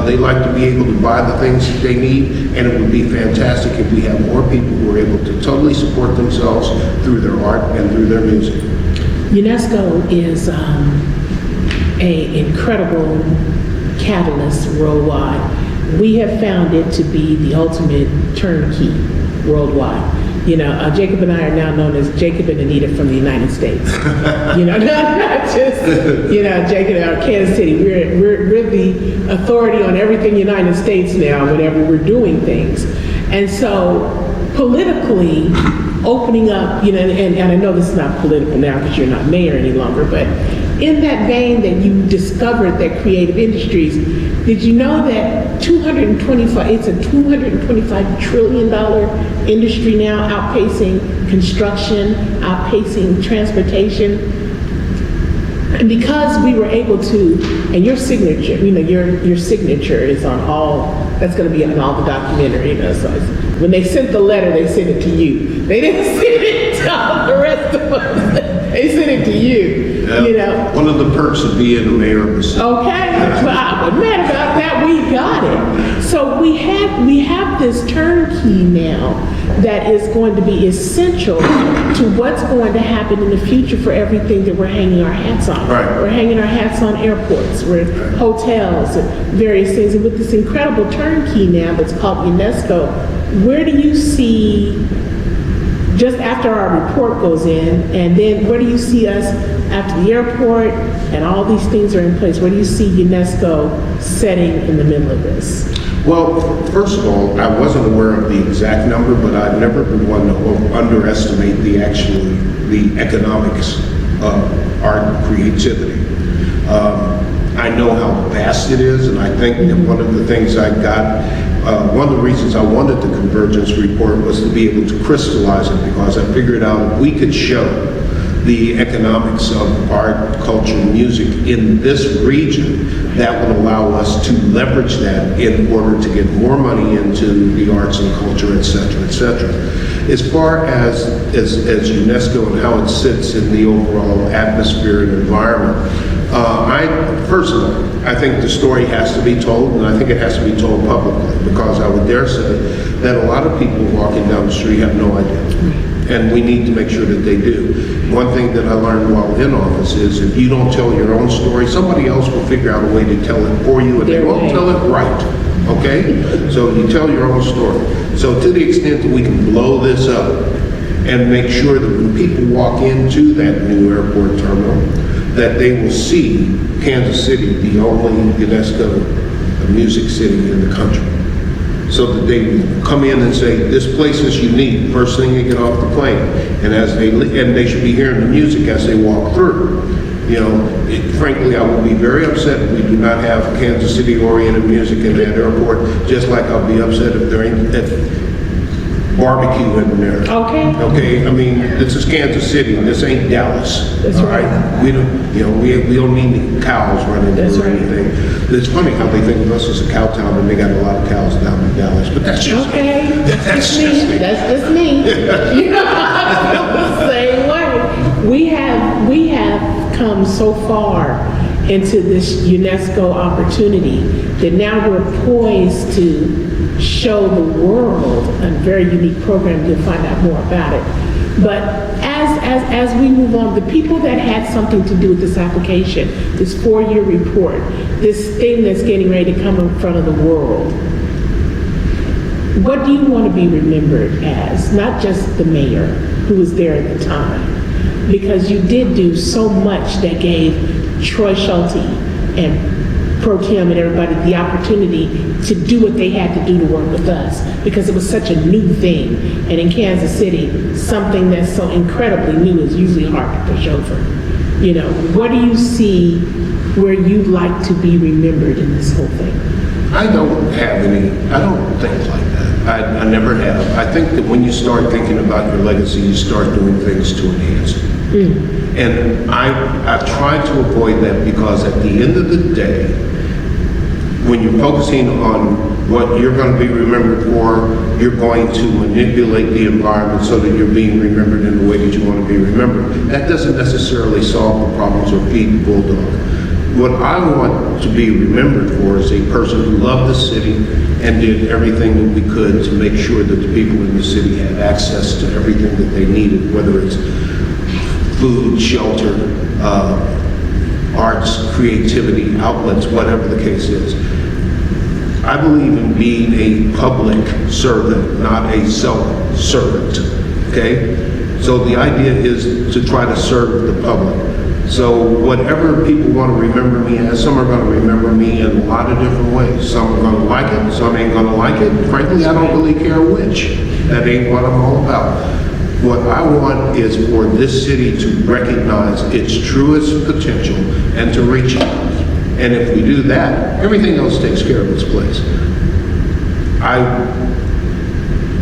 They like to be able to buy the things that they need, and it would be fantastic if we have more people who are able to totally support themselves through their art and through their music. UNESCO is an incredible catalyst worldwide. We have found it to be the ultimate turnkey worldwide. Jacob and I are now known as Jacob and Anita from the United States. Not just, Jacob out of Kansas City. We're the authority on everything United States now whenever we're doing things. And so politically, opening up, and I know this is not political now because you're not mayor any longer, but in that vein that you discovered that creative industries, did you know that it's a $225 trillion industry now, outpacing construction, outpacing transportation? And because we were able to, and your signature, your signature is on all, that's going to be on all the documentary, so When they sent the letter, they sent it to you. They didn't send it to all the rest of us. They sent it to you, you know. One of the perks of being the mayor of the city. Okay, well, I wasn't mad about that. We got it. So we have this turnkey now that is going to be essential to what's going to happen in the future for everything that we're hanging our hats on. Right. We're hanging our hats on airports, we're hotels, and various things. And with this incredible turnkey now that's called UNESCO, where do you see, just after our report goes in, and then where do you see us after the airport and all these things are in place? Where do you see UNESCO setting in the middle of this? Well, first of all, I wasn't aware of the exact number, but I've never been one to underestimate the economics of art and creativity. I know how vast it is, and I think that one of the things I got, one of the reasons I wanted the convergence report was to be able to crystallize it, because I figured out if we could show the economics of art, culture, and music in this region, that would allow us to leverage that in order to get more money into the arts and culture, et cetera, et cetera. As far as UNESCO and how it sits in the overall atmosphere and environment, I think the story has to be told, and I think it has to be told publicly, because I would dare say that a lot of people walking down the street have no idea. And we need to make sure that they do. One thing that I learned while in office is if you don't tell your own story, somebody else will figure out a way to tell it for you, and they won't tell it right, okay? So you tell your own story. So to the extent that we can blow this up and make sure that when people walk into that new airport terminal, that they will see Kansas City, the only UNESCO music city in the country. So that they come in and say, this place is unique, first thing they get off the plane. And they should be hearing the music as they walk through. You know, frankly, I would be very upset if we do not have Kansas City-oriented music in that airport, just like I'll be upset if there ain't barbecue in there. Okay. Okay, I mean, this is Kansas City, this ain't Dallas. That's all right. We don't, you know, we don't need cows running through or anything. It's funny how they think of us as a cow town, and they got a lot of cows down in Dallas, but that's just Okay, that's just me. That's just me. You know, I feel the same way. We have come so far into this UNESCO opportunity that now we're poised to show the world a very unique program. You'll find out more about it. But as we move on, the people that had something to do with this application, this 4-year report, this thing that's getting ready to come in front of the world, what do you want to be remembered as? Not just the mayor who was there at the time, because you did do so much that gave Troy Schulte and Pro Tem and everybody the opportunity to do what they had to do to work with us, because it was such a new thing. And in Kansas City, something that's so incredibly new is usually hard to push over. You know, what do you see where you'd like to be remembered in this whole thing? I don't think like that. I never have. I think that when you start thinking about your legacy, you start doing things to enhance it. And I've tried to avoid that, because at the end of the day, when you're focusing on what you're going to be remembered for, you're going to manipulate the environment so that you're being remembered in the way that you want to be remembered. That doesn't necessarily solve the problems or feed the bulldog. What I want to be remembered for is a person who loved the city and did everything that we could to make sure that the people in the city had access to everything that they needed, whether it's food, shelter, arts, creativity, outlets, whatever the case is. I believe in being a public servant, not a self-servant, okay? So the idea is to try to serve the public. So whatever people want to remember me as, some are going to remember me in a lot of different ways. Some are going to like it, some ain't going to like it. Frankly, I don't really care which. That ain't what I'm all about. What I want is for this city to recognize its truest potential and to reach it. And if we do that, everything else takes care of its place.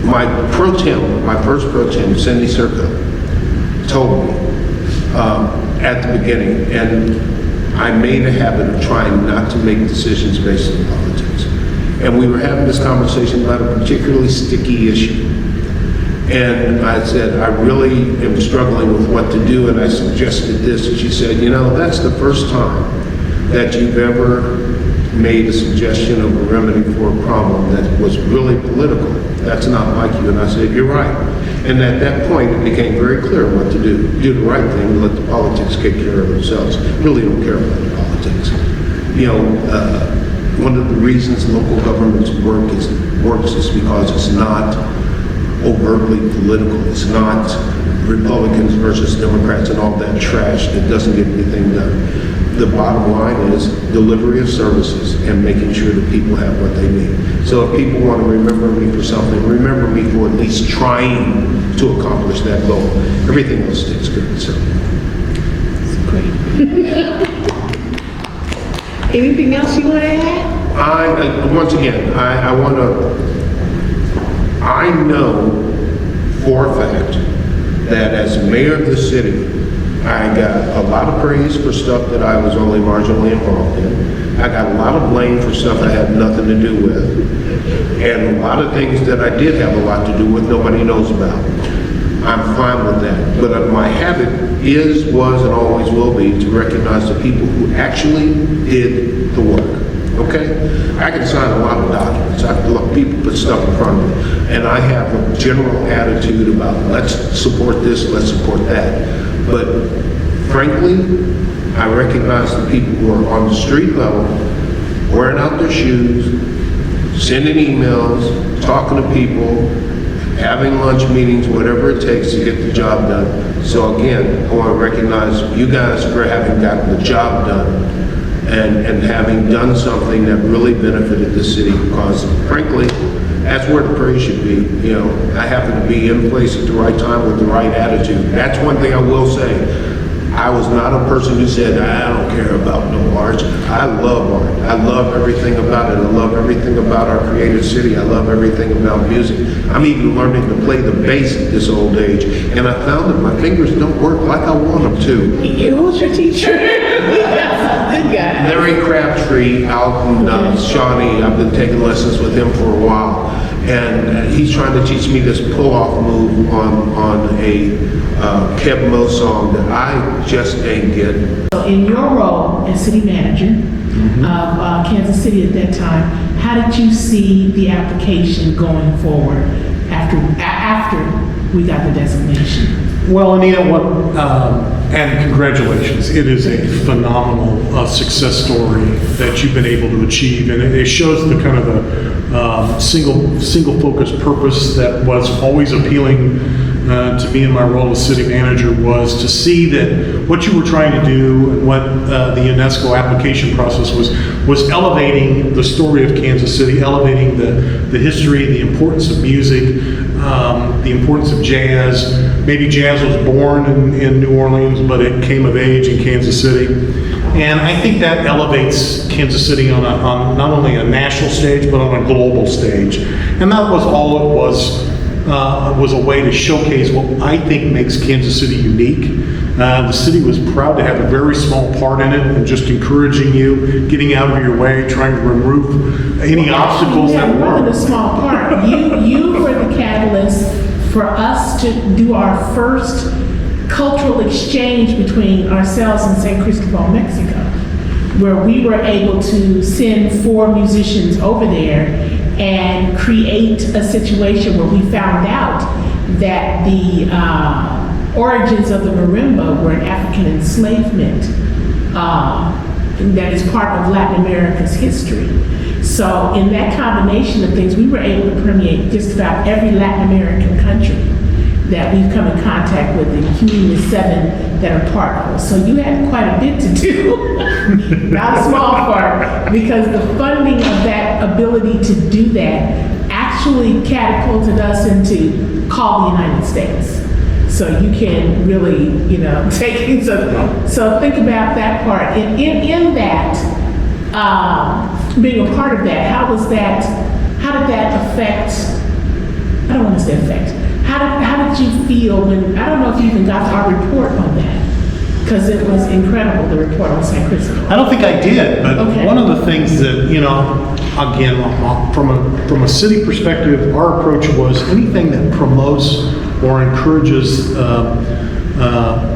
My first pro tem, Cindy Circa, told me at the beginning, and I made a habit of trying not to make decisions based on politics. And we were having this conversation about a particularly sticky issue. And I said, I really am struggling with what to do, and I suggested this, and she said, you know, that's the first time that you've ever made a suggestion of a remedy for a problem that was really political. That's not like you. And I said, you're right. And at that point, it became very clear what to do. Do the right thing and let the politics take care of themselves. Really don't care about the politics. You know, one of the reasons local governments works is because it's not overtly political. It's not Republicans versus Democrats and all that trash that doesn't get anything done. The bottom line is delivery of services and making sure that people have what they need. So if people want to remember me for something, remember me for at least trying to accomplish that goal. Everything else sticks good. So. Great. Anything else you want to add? Once again, I know for a fact that as mayor of the city, I got a lot of praise for stuff that I was only marginally involved in. I got a lot of blame for stuff I had nothing to do with. And a lot of things that I did have a lot to do with, nobody knows about. I'm fine with that. But my habit is, was, and always will be to recognize the people who actually did the work. Okay? I can sign a lot of documents. I can look, people put stuff in front of me. And I have a general attitude about let's support this, let's support that. But frankly, I recognize the people who are on the street level, wearing out their shoes, sending emails, talking to people, having lunch meetings, whatever it takes to get the job done. So again, I want to recognize you guys for having gotten the job done and having done something that really benefited the city, because frankly, that's where the praise should be. You know, I happen to be in place at the right time with the right attitude. That's one thing I will say. I was not a person who said, I don't care about no art. I love art. I love everything about it. I love everything about our creative city. I love everything about music. I'm even learning to play the bass at this old age. And I found that my fingers don't work like I want them to. Who's your teacher? Good guy. Larry Crabtree out in Shawnee. I've been taking lessons with him for a while. And he's trying to teach me this pull-off move on a Keb Mo song that I just ain't get. So in your role as city manager of Kansas City at that time, how did you see the application going forward after we got the designation? Well, Anita, and congratulations. It is a phenomenal success story that you've been able to achieve, and it shows the kind of a single focused purpose that was always appealing to me in my role as city manager, was to see that what you were trying to do and what the UNESCO application process was elevating the story of Kansas City, elevating the history, the importance of music, the importance of jazz. Maybe jazz was born in New Orleans, but it came of age in Kansas City. And I think that elevates Kansas City on not only a national stage, but on a global stage. And that was all it was a way to showcase what I think makes Kansas City unique. The city was proud to have a very small part in it, and just encouraging you, getting out of your way, trying to remove any obstacles that were. More than a small part. You were the catalyst for us to do our first cultural exchange between ourselves and San Cristobal, Mexico, where we were able to send 4 musicians over there and create a situation where we found out that the origins of the marimba were an African enslavement that is part of Latin America's history. So in that combination of things, we were able to permeate just about every Latin American country that we've come in contact with, including the 7 that are part of us. So you had quite a bit to do, not a small part, because the funding of that ability to do that actually catapulted us into call the United States. So you can really, take things up. So think about that part. And in that, being a part of that, how did that affect, I don't want to say affect, how did you feel when, I don't know if you even got our report on that, because it was incredible, the report on San Cristobal. I don't think I did, but Okay. one of the things that, again, from a city perspective, our approach was anything that promotes or encourages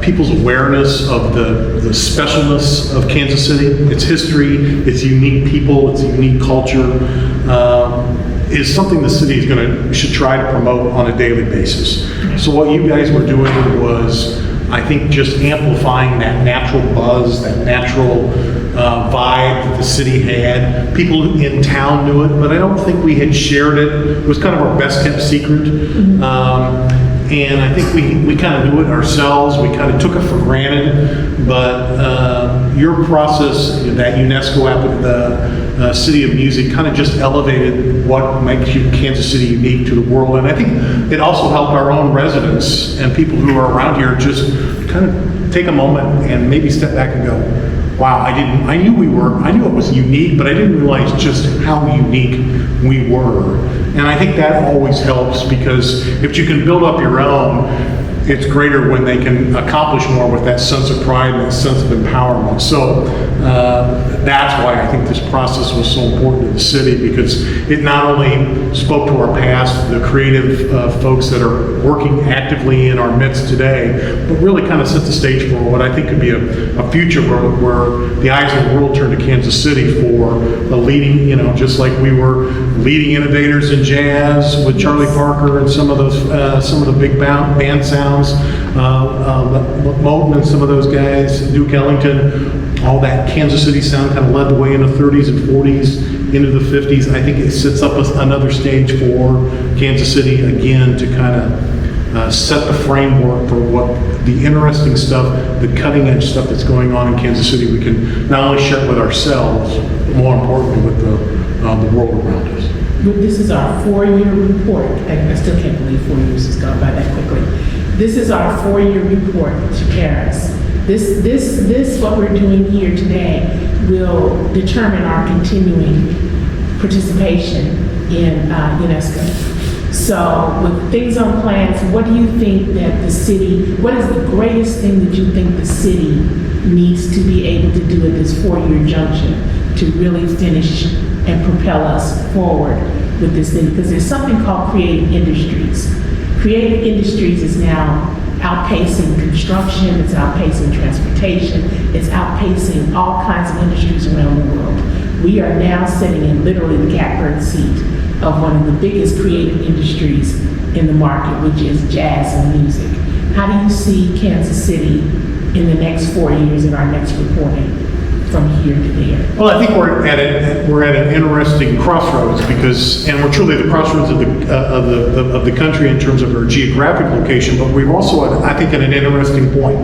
people's awareness of the specialness of Kansas City, its history, its unique people, its unique culture, is something the city is should try to promote on a daily basis. So what you guys were doing was, I think, just amplifying that natural buzz, that natural vibe that the city had. People in town knew it, but I don't think we had shared it. It was kind of our best kept secret. And I think we kind of knew it ourselves. We kind of took it for granted. But your process, that UNESCO the City of Music, kind of just elevated what makes Kansas City unique to the world. And I think it also helped our own residents and people who are around here just kind of take a moment and maybe step back and go, wow, I knew it was unique, but I didn't realize just how unique we were. And I think that always helps, because if you can build up your own, it's greater when they can accomplish more with that sense of pride and that sense of empowerment. So that's why I think this process was so important to the city, because it not only spoke to our past, the creative folks that are working actively in our midst today, but really kind of set the stage for what I think could be a future where the eyes of the world turn to Kansas City for a leading, just like we were leading innovators in jazz with Charlie Parker and some of the big band sounds, Moten and some of those guys, Duke Ellington, all that Kansas City sound kind of led the way in the 30s and 40s into the 50s. I think it sets up another stage for Kansas City again to kind of set the framework for what the interesting stuff, the cutting edge stuff that's going on in Kansas City, we can not only share it with ourselves, but more importantly with the world around us. This is our 4-year report. I still can't believe 4 years has gone by that quickly. This is our 4-year report to Paris. This what we're doing here today will determine our continuing participation in UNESCO. So with things on plans, what do you think that the city, what is the greatest thing that you think the city needs to be able to do at this 4-year junction to really finish and propel us forward with this thing? Because there's something called creative industries. Creative industries is now outpacing construction, it's outpacing transportation, it's outpacing all kinds of industries around the world. We are now sitting in literally the catbird seat of one of the biggest creative industries in the market, which is jazz and music. How do you see Kansas City in the next 4 years in our next reporting from here to there? Well, I think we're at an interesting crossroads, and we're truly at the crossroads of the country in terms of our geographic location. But we're also, I think, at an interesting point.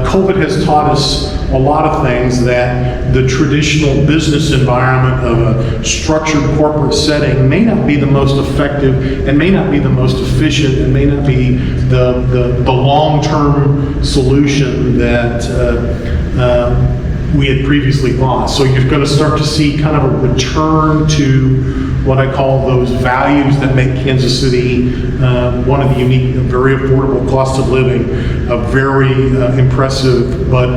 COVID has taught us a lot of things that the traditional business environment of a structured corporate setting may not be the most effective, and may not be the most efficient, and may not be the long-term solution that we had previously thought. So you're going to start to see kind of a return to what I call those values that make Kansas City one of the unique, very affordable cost of living, a very impressive but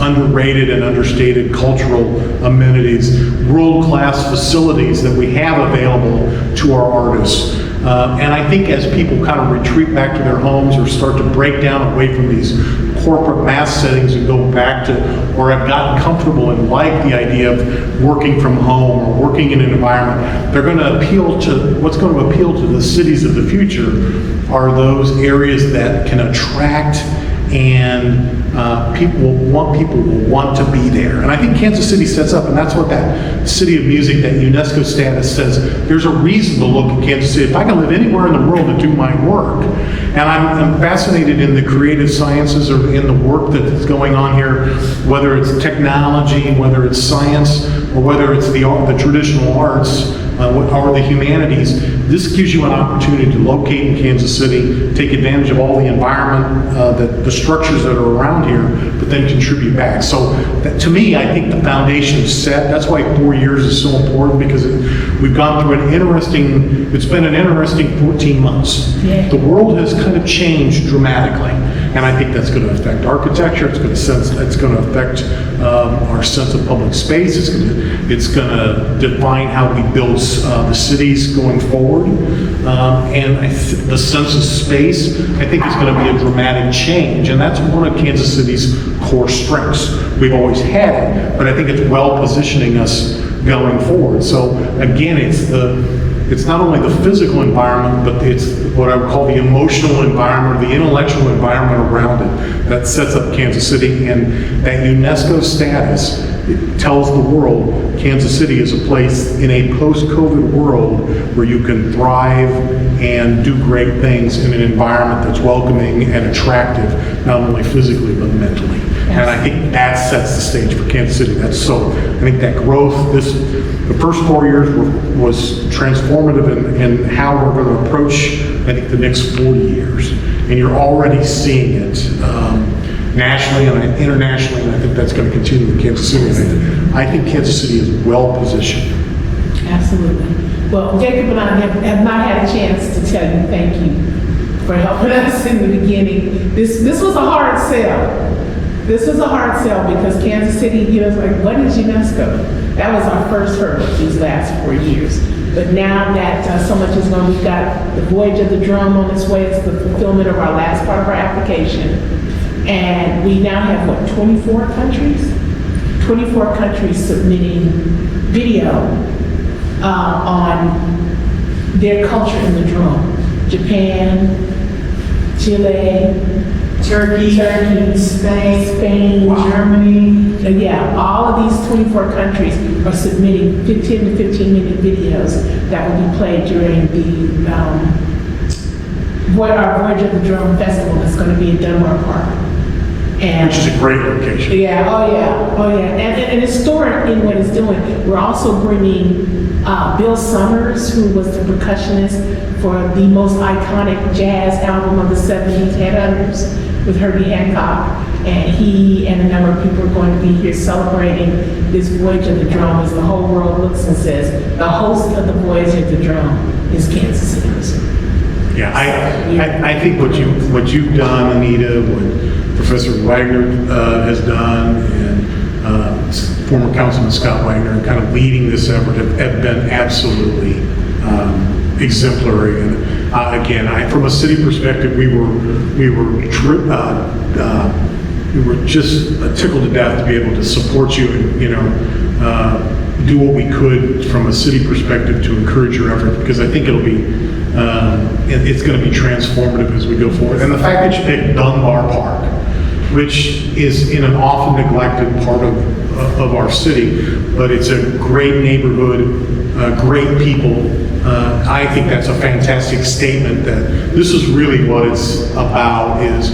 underrated and understated cultural amenities, world-class facilities that we have available to our artists. And I think as people kind of retreat back to their homes or start to break down away from these corporate mass settings and go back to, or have gotten comfortable and like the idea of working from home or working in an environment, they're going to appeal to, what's going to appeal to the cities of the future are those areas that can attract and people will want to be there. And I think Kansas City sets up, and that's what that City of Music, that UNESCO status says, there's a reason to look at Kansas City. If I can live anywhere in the world and do my work, and I'm fascinated in the creative sciences or in the work that is going on here, whether it's technology, whether it's science, or whether it's the traditional arts, or the humanities, this gives you an opportunity to locate in Kansas City, take advantage of all the environment, the structures that are around here, but then contribute back. So that, to me, I think the foundation is set. That's why 4 years is so important, because we've gone through it's been an interesting 14 months. Yeah. The world has kind of changed dramatically, and I think that's going to affect architecture. It's going to affect our sense of public space. It's going to define how we build the cities going forward, and the sense of space, I think, is going to be a dramatic change, and that's one of Kansas City's core strengths. We've always had it, but I think it's well positioning us going forward. So again, it's not only the physical environment, but it's what I would call the emotional environment, or the intellectual environment around it that sets up Kansas City. And that UNESCO status, it tells the world Kansas City is a place in a post-COVID world where you can thrive and do great things in an environment that's welcoming and attractive, not only physically but mentally. And I think that sets the stage for Kansas City. I think that growth, the first 4 years was transformative in how we're going to approach, I think, the next 40 years. And you're already seeing it nationally and internationally, and I think that's going to continue in Kansas City. And I think Kansas City is well positioned. Absolutely. Well, Jacob and I have not had a chance to tell you thank you for helping us in the beginning. This was a hard sell. This was a hard sell because Kansas City, it's like, what is UNESCO? That was our first hurdle these last 4 years. But now that so much is going, we've got the Voyage of the Drum on its way. It's the fulfillment of our last part of our application. And we now have, 24 countries? 24 countries submitting video on their culture in the drum. Japan, Chile, Turkey, Spain, Germany. Yeah, all of these 24 countries are submitting 10 to 15 minute videos that will be played during the our Voyage of the Drum Festival that's going to be in Dunbar Park. And Which is a great location. yeah, oh yeah. And historic in what it's doing. We're also bringing Bill Summers, who was the percussionist for the most iconic jazz album of the 70s, Headhunters, with Herbie Hancock. And he and a number of people are going to be here celebrating this Voyage of the Drum as the whole world looks and says, the host of the Voyage of the Drum is Kansas City, Missouri. Yeah, I think what you've done, Anita, what Professor Wagner has done, and former Councilman Scott Wagner, and kind of leading this effort have been absolutely exemplary. And again, from a city perspective, we were just tickled to death to be able to support you and do what we could from a city perspective to encourage your effort, because I think it's going to be transformative as we go forward. And the fact that you picked Dunbar Park, which is in an often neglected part of our city, but it's a great neighborhood, great people. I think that's a fantastic statement that this is really what it's about, is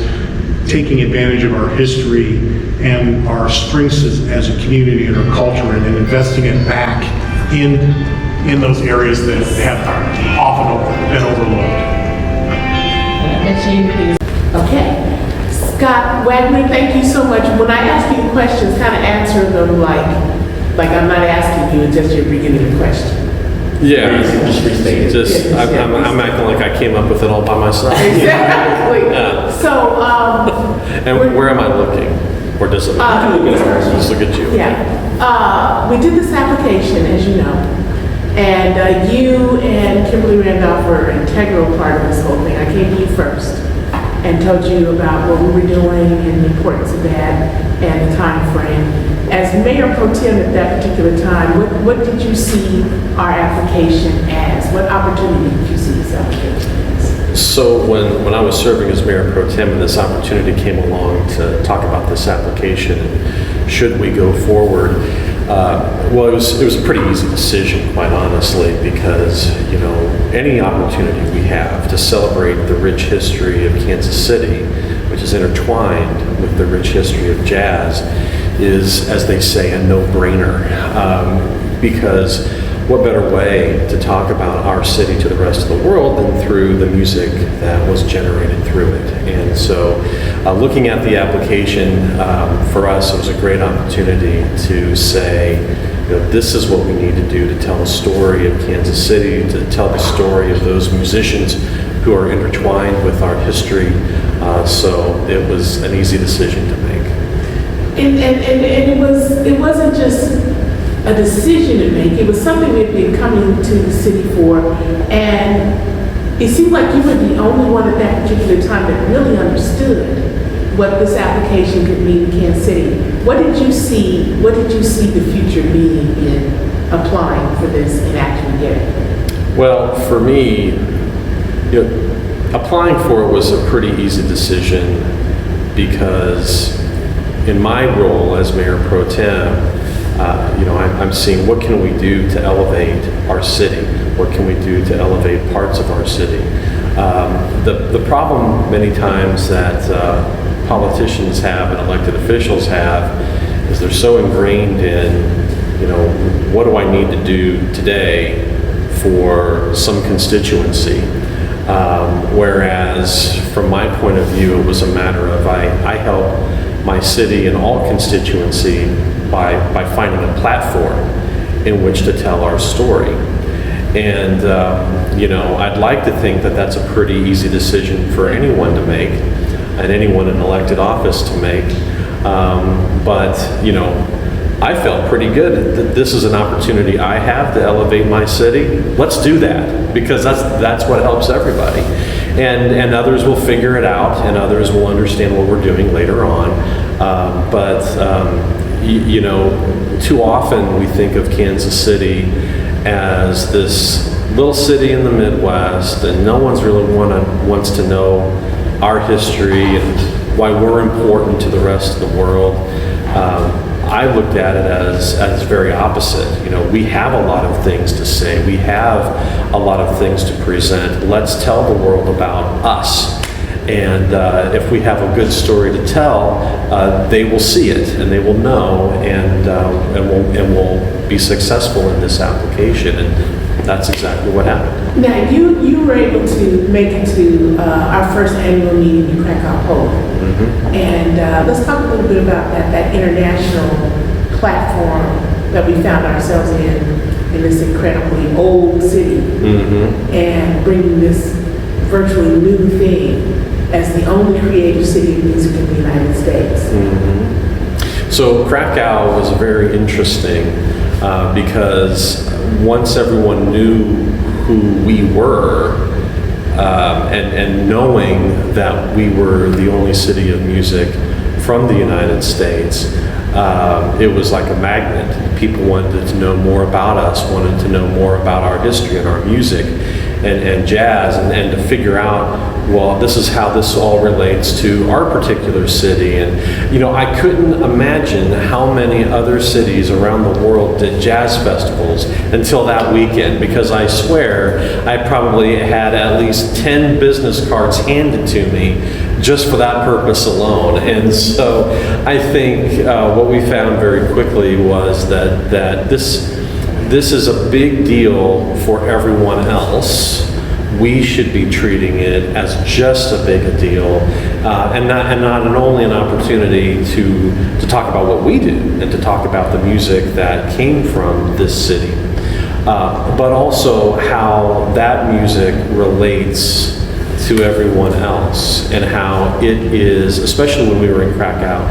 taking advantage of our history and our strengths as a community and our culture, and investing it back in those areas that have often been overlooked. Okay. Scott Wagner, thank you so much. When I ask you questions, kind of answer them like I'm not asking you, it's just your beginning question. Yeah, I'm acting like I came up with it all by myself. Exactly. Yeah. So, and where am I looking? Or does it? Just look at you. Yeah. We did this application, as you know, and you and Kimberly Randolph were an integral part of this whole thing. I came to you first and told you about what we were doing and the importance of that and the time frame. As Mayor Pro Tem at that particular time, what did you see our application as? What opportunity did you see this application as? So when I was serving as Mayor Pro Tem and this opportunity came along to talk about this application and should we go forward, well, it was a pretty easy decision, quite honestly, because any opportunity we have to celebrate the rich history of Kansas City, which is intertwined with the rich history of jazz, is, as they say, a no-brainer, because what better way to talk about our city to the rest of the world than through the music that was generated through it. And so looking at the application, for us, it was a great opportunity to say, this is what we need to do to tell the story of Kansas City, to tell the story of those musicians who are intertwined with our history. So it was an easy decision to make. And it wasn't just a decision to make. It was something we'd been coming to the city for, and it seemed like you were the only one at that particular time that really understood what this application could mean in Kansas City. What did you see the future being in applying for this and actually getting it? Well, for me, applying for it was a pretty easy decision because in my role as Mayor Pro Tem, I'm seeing what can we do to elevate our city? What can we do to elevate parts of our city? The problem many times that politicians have and elected officials have is they're so ingrained in, what do I need to do today for some constituency? Whereas from my point of view, it was a matter of I help my city and all constituency by finding a platform in which to tell our story. And, I'd like to think that that's a pretty easy decision for anyone to make and anyone in elected office to make. But I felt pretty good that this is an opportunity I have to elevate my city. Let's do that, because that's what helps everybody. And others will figure it out, and others will understand what we're doing later on. Too often we think of Kansas City as this little city in the Midwest, and no one's really wants to know our history and why we're important to the rest of the world. I looked at it as very opposite. We have a lot of things to say. We have a lot of things to present. Let's tell the world about us. And if we have a good story to tell, they will see it and they will know, and we'll be successful in this application. And that's exactly what happened. Now, you were able to make it to our first annual meeting in Krakow, Poland. Mm-hmm. And let's talk a little bit about that international platform that we found ourselves in this incredibly old city, Mm-hmm. and bringing this virtually new thing as the only creative city of music in the United States. Mm-hmm. So Krakow was very interesting because once everyone knew who we were, and knowing that we were the only city of music from the United States, it was like a magnet. People wanted to know more about us, wanted to know more about our history and our music and jazz, and to figure out, well, this is how this all relates to our particular city. And I couldn't imagine how many other cities around the world did jazz festivals until that weekend, because I swear I probably had at least 10 business cards handed to me just for that purpose alone. And so I think what we found very quickly was that this is a big deal for everyone else. We should be treating it as just as big a deal, and not only an opportunity to talk about what we do and to talk about the music that came from this city, but also how that music relates to everyone else, and how it is, especially when we were in Krakow,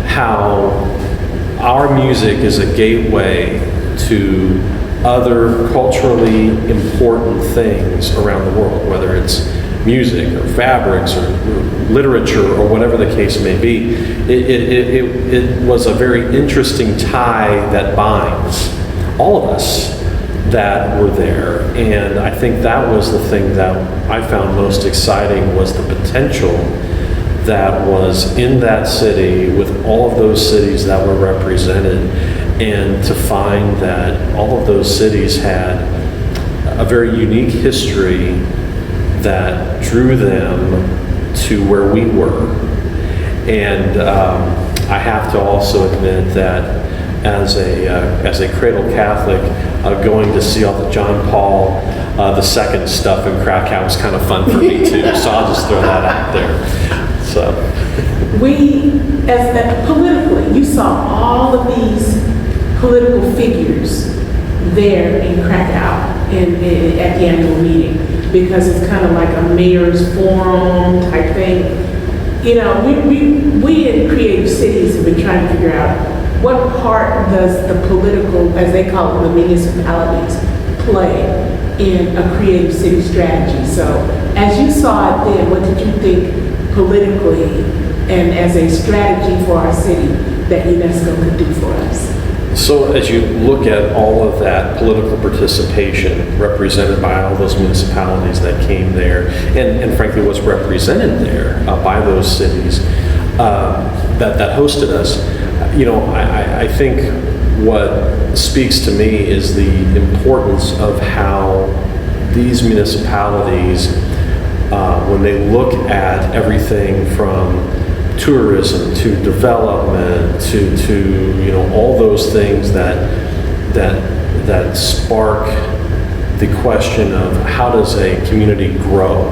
how our music is a gateway to other culturally important things around the world, whether it's music or fabrics or literature or whatever the case may be. It was a very interesting tie that binds all of us that were there. And I think that was the thing that I found most exciting, was the potential that was in that city with all of those cities that were represented, and to find that all of those cities had a very unique history that drew them to where we were. And I have to also admit that as a cradle Catholic, going to see all the John Paul II stuff in Krakow was kind of fun for me too. So I'll just throw that out there. So politically, you saw all of these political figures there in Krakow at the annual meeting, because it's kind of like a mayor's forum type thing. You know, we in creative cities have been trying to figure out what part does the political, as they call it, the municipalities, play in a creative city strategy. So as you saw it then, what did you think politically and as a strategy for our city that UNESCO could do for us? So as you look at all of that political participation represented by all those municipalities that came there, and frankly was represented there by those cities that hosted us, you know, I think what speaks to me is the importance of how these municipalities, when they look at everything from tourism to development to you know, all those things that spark the question of how does a community grow.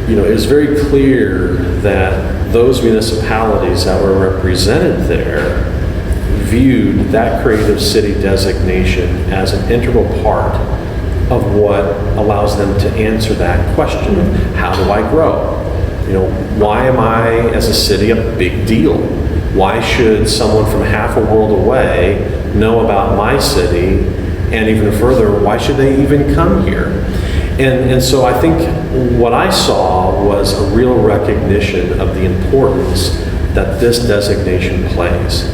You know, it's very clear that those municipalities that were represented there viewed that creative city designation as an integral part of what allows them to answer that question of how do I grow? You know, why am I as a city a big deal? Why should someone from half a world away know about my city? And even further, why should they even come here? And so I think what I saw was a real recognition of the importance that this designation plays.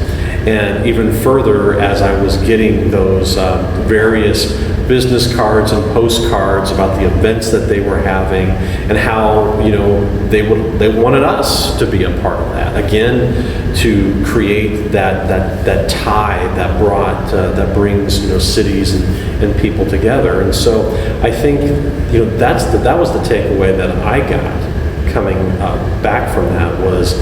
And even further, as I was getting those various business cards and postcards about the events that they were having and how, you know, they wanted us to be a part of that. Again, to create that tie that brings, you know, cities and people together. And so I think, you know, that was the takeaway that I got coming back from that was,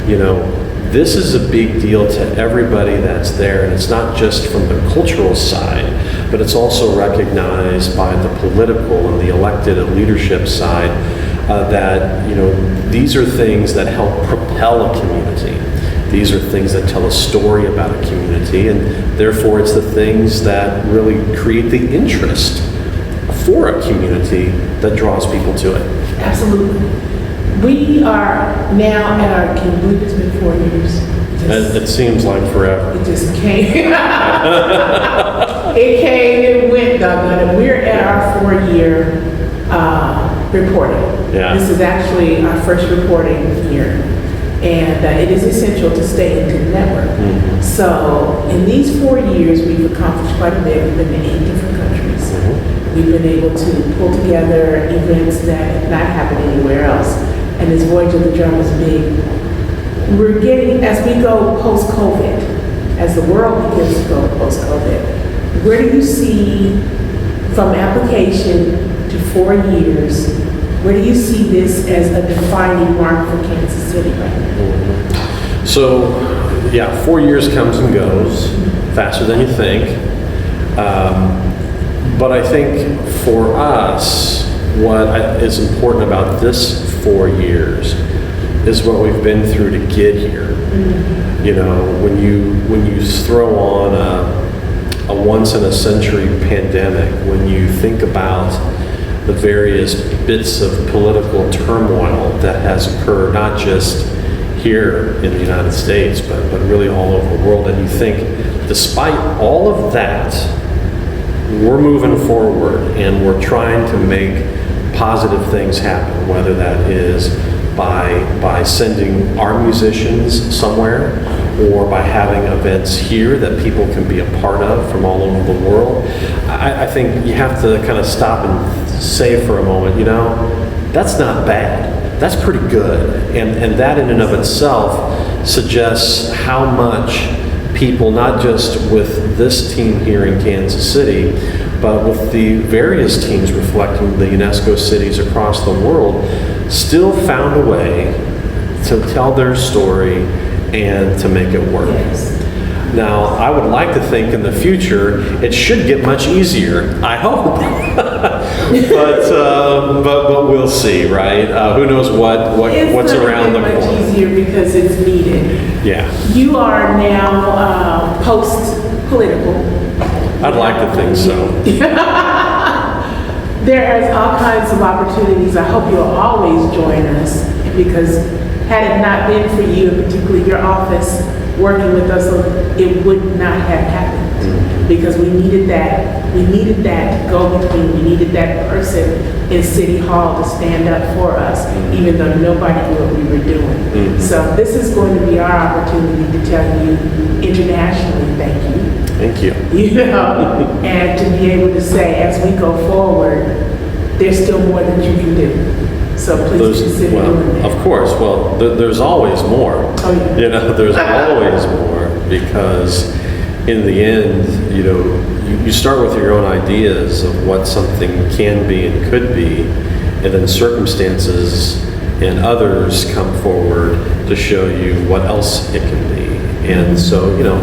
you know, this is a big deal to everybody that's there, and it's not just from the cultural side, but it's also recognized by the political and the elected and leadership side that, you know, these are things that help propel a community. These are things that tell a story about a community, and therefore it's the things that really create the interest for a community that draws people to it. Absolutely. We are now at our, can you believe it's been 4 years? It seems like forever. It just came. It came and went, doggone it. We're at our 4-year reporting. Yeah. This is actually our first reporting year. And it is essential to stay into the network. Mm-hmm. So in these 4 years, we've accomplished quite a bit. We've been to 8 different countries. Mm-hmm. We've been able to pull together events that have not happened anywhere else. And this Voyage of the Drum is big. We're getting, as we go post-COVID, as the world begins to go post-COVID, where do you see, from application to 4 years, where do you see this as a defining mark for Kansas City right now? Mm-hmm. So, yeah, 4 years comes and goes faster than you think. But I think for us, what is important about this 4 years is what we've been through to get here. Mm-hmm. You know, when you throw on a once in a century pandemic, when you think about the various bits of political turmoil that has occurred, not just here in the United States, but really all over the world, and you think, despite all of that, we're moving forward and we're trying to make positive things happen, whether that is by sending our musicians somewhere or by having events here that people can be a part of from all over the world. I think you have to kind of stop and say for a moment, you know, that's not bad. That's pretty good. And that in and of itself suggests how much people, not just with this team here in Kansas City, but with the various teams reflecting the UNESCO cities across the world, still found a way to tell their story and to make it work. Yes. Now, I would like to think in the future, it should get much easier, I hope. but we'll see, right? Who knows what's around the It's corner. much easier because it's needed. Yeah, You are now post-political. I'd like to think so. There is all kinds of opportunities. I hope you'll always join us because had it not been for you, and particularly your office, working with us, it would not have happened. Because we needed that go-between, we needed that person in City Hall to stand up for us, even though nobody knew what we were doing. So this is going to be our opportunity to tell you internationally, thank you. Thank you. You know, and to be able to say, as we go forward, there's still more that you can do. So please consider doing that. Of course, well, there's always more. Oh, yeah. You know, there's always more because in the end, you know, you start with your own ideas of what something can be and could be, and then circumstances and others come forward to show you what else it can be. And so, you know,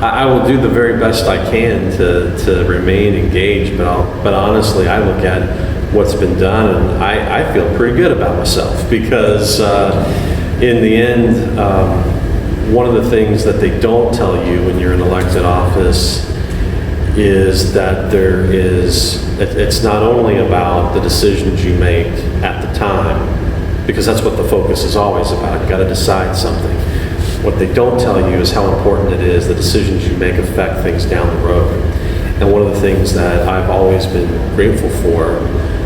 I will do the very best I can to remain engaged, but honestly, I look at what's been done and I feel pretty good about myself because in the end, one of the things that they don't tell you when you're in elected office is that it's not only about the decisions you make at the time, because that's what the focus is always about. You got to decide something. What they don't tell you is how important it is the decisions you make affect things down the road. And one of the things that I've always been grateful for,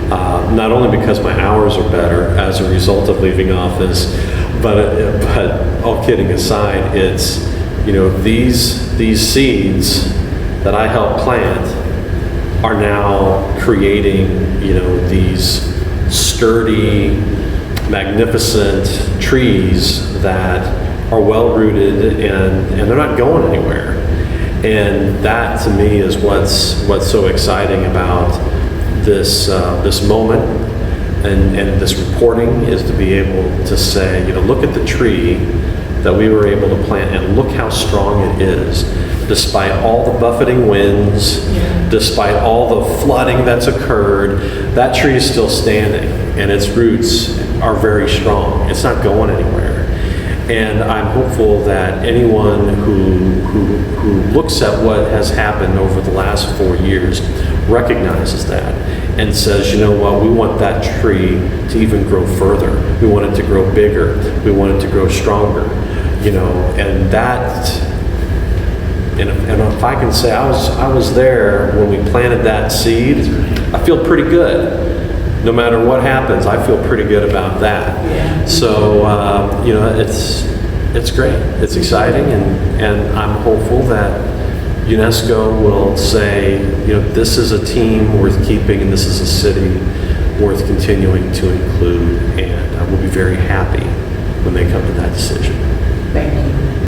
not only because my hours are better as a result of leaving office, but all kidding aside, it's, you know, these seeds that I helped plant are now creating, you know, these sturdy, magnificent trees that are well rooted and they're not going anywhere. And that to me is what's so exciting about this moment and this reporting, is to be able to say, you know, look at the tree that we were able to plant and look how strong it is. Despite all the buffeting winds, despite all the flooding that's occurred, that tree is still standing and its roots are very strong. It's not going anywhere. And I'm hopeful that anyone who looks at what has happened over the last 4 years recognizes that and says, you know what, we want that tree to even grow further. We want it to grow bigger. We want it to grow stronger. You know, and that, and if I can say I was there when we planted that seed, I feel pretty good. No matter what happens, I feel pretty good about that. Yeah. So, you know, it's great. It's exciting, and I'm hopeful that UNESCO will say, you know, this is a team worth keeping and this is a city worth continuing to include, and I will be very happy when they come to that decision. Thank you.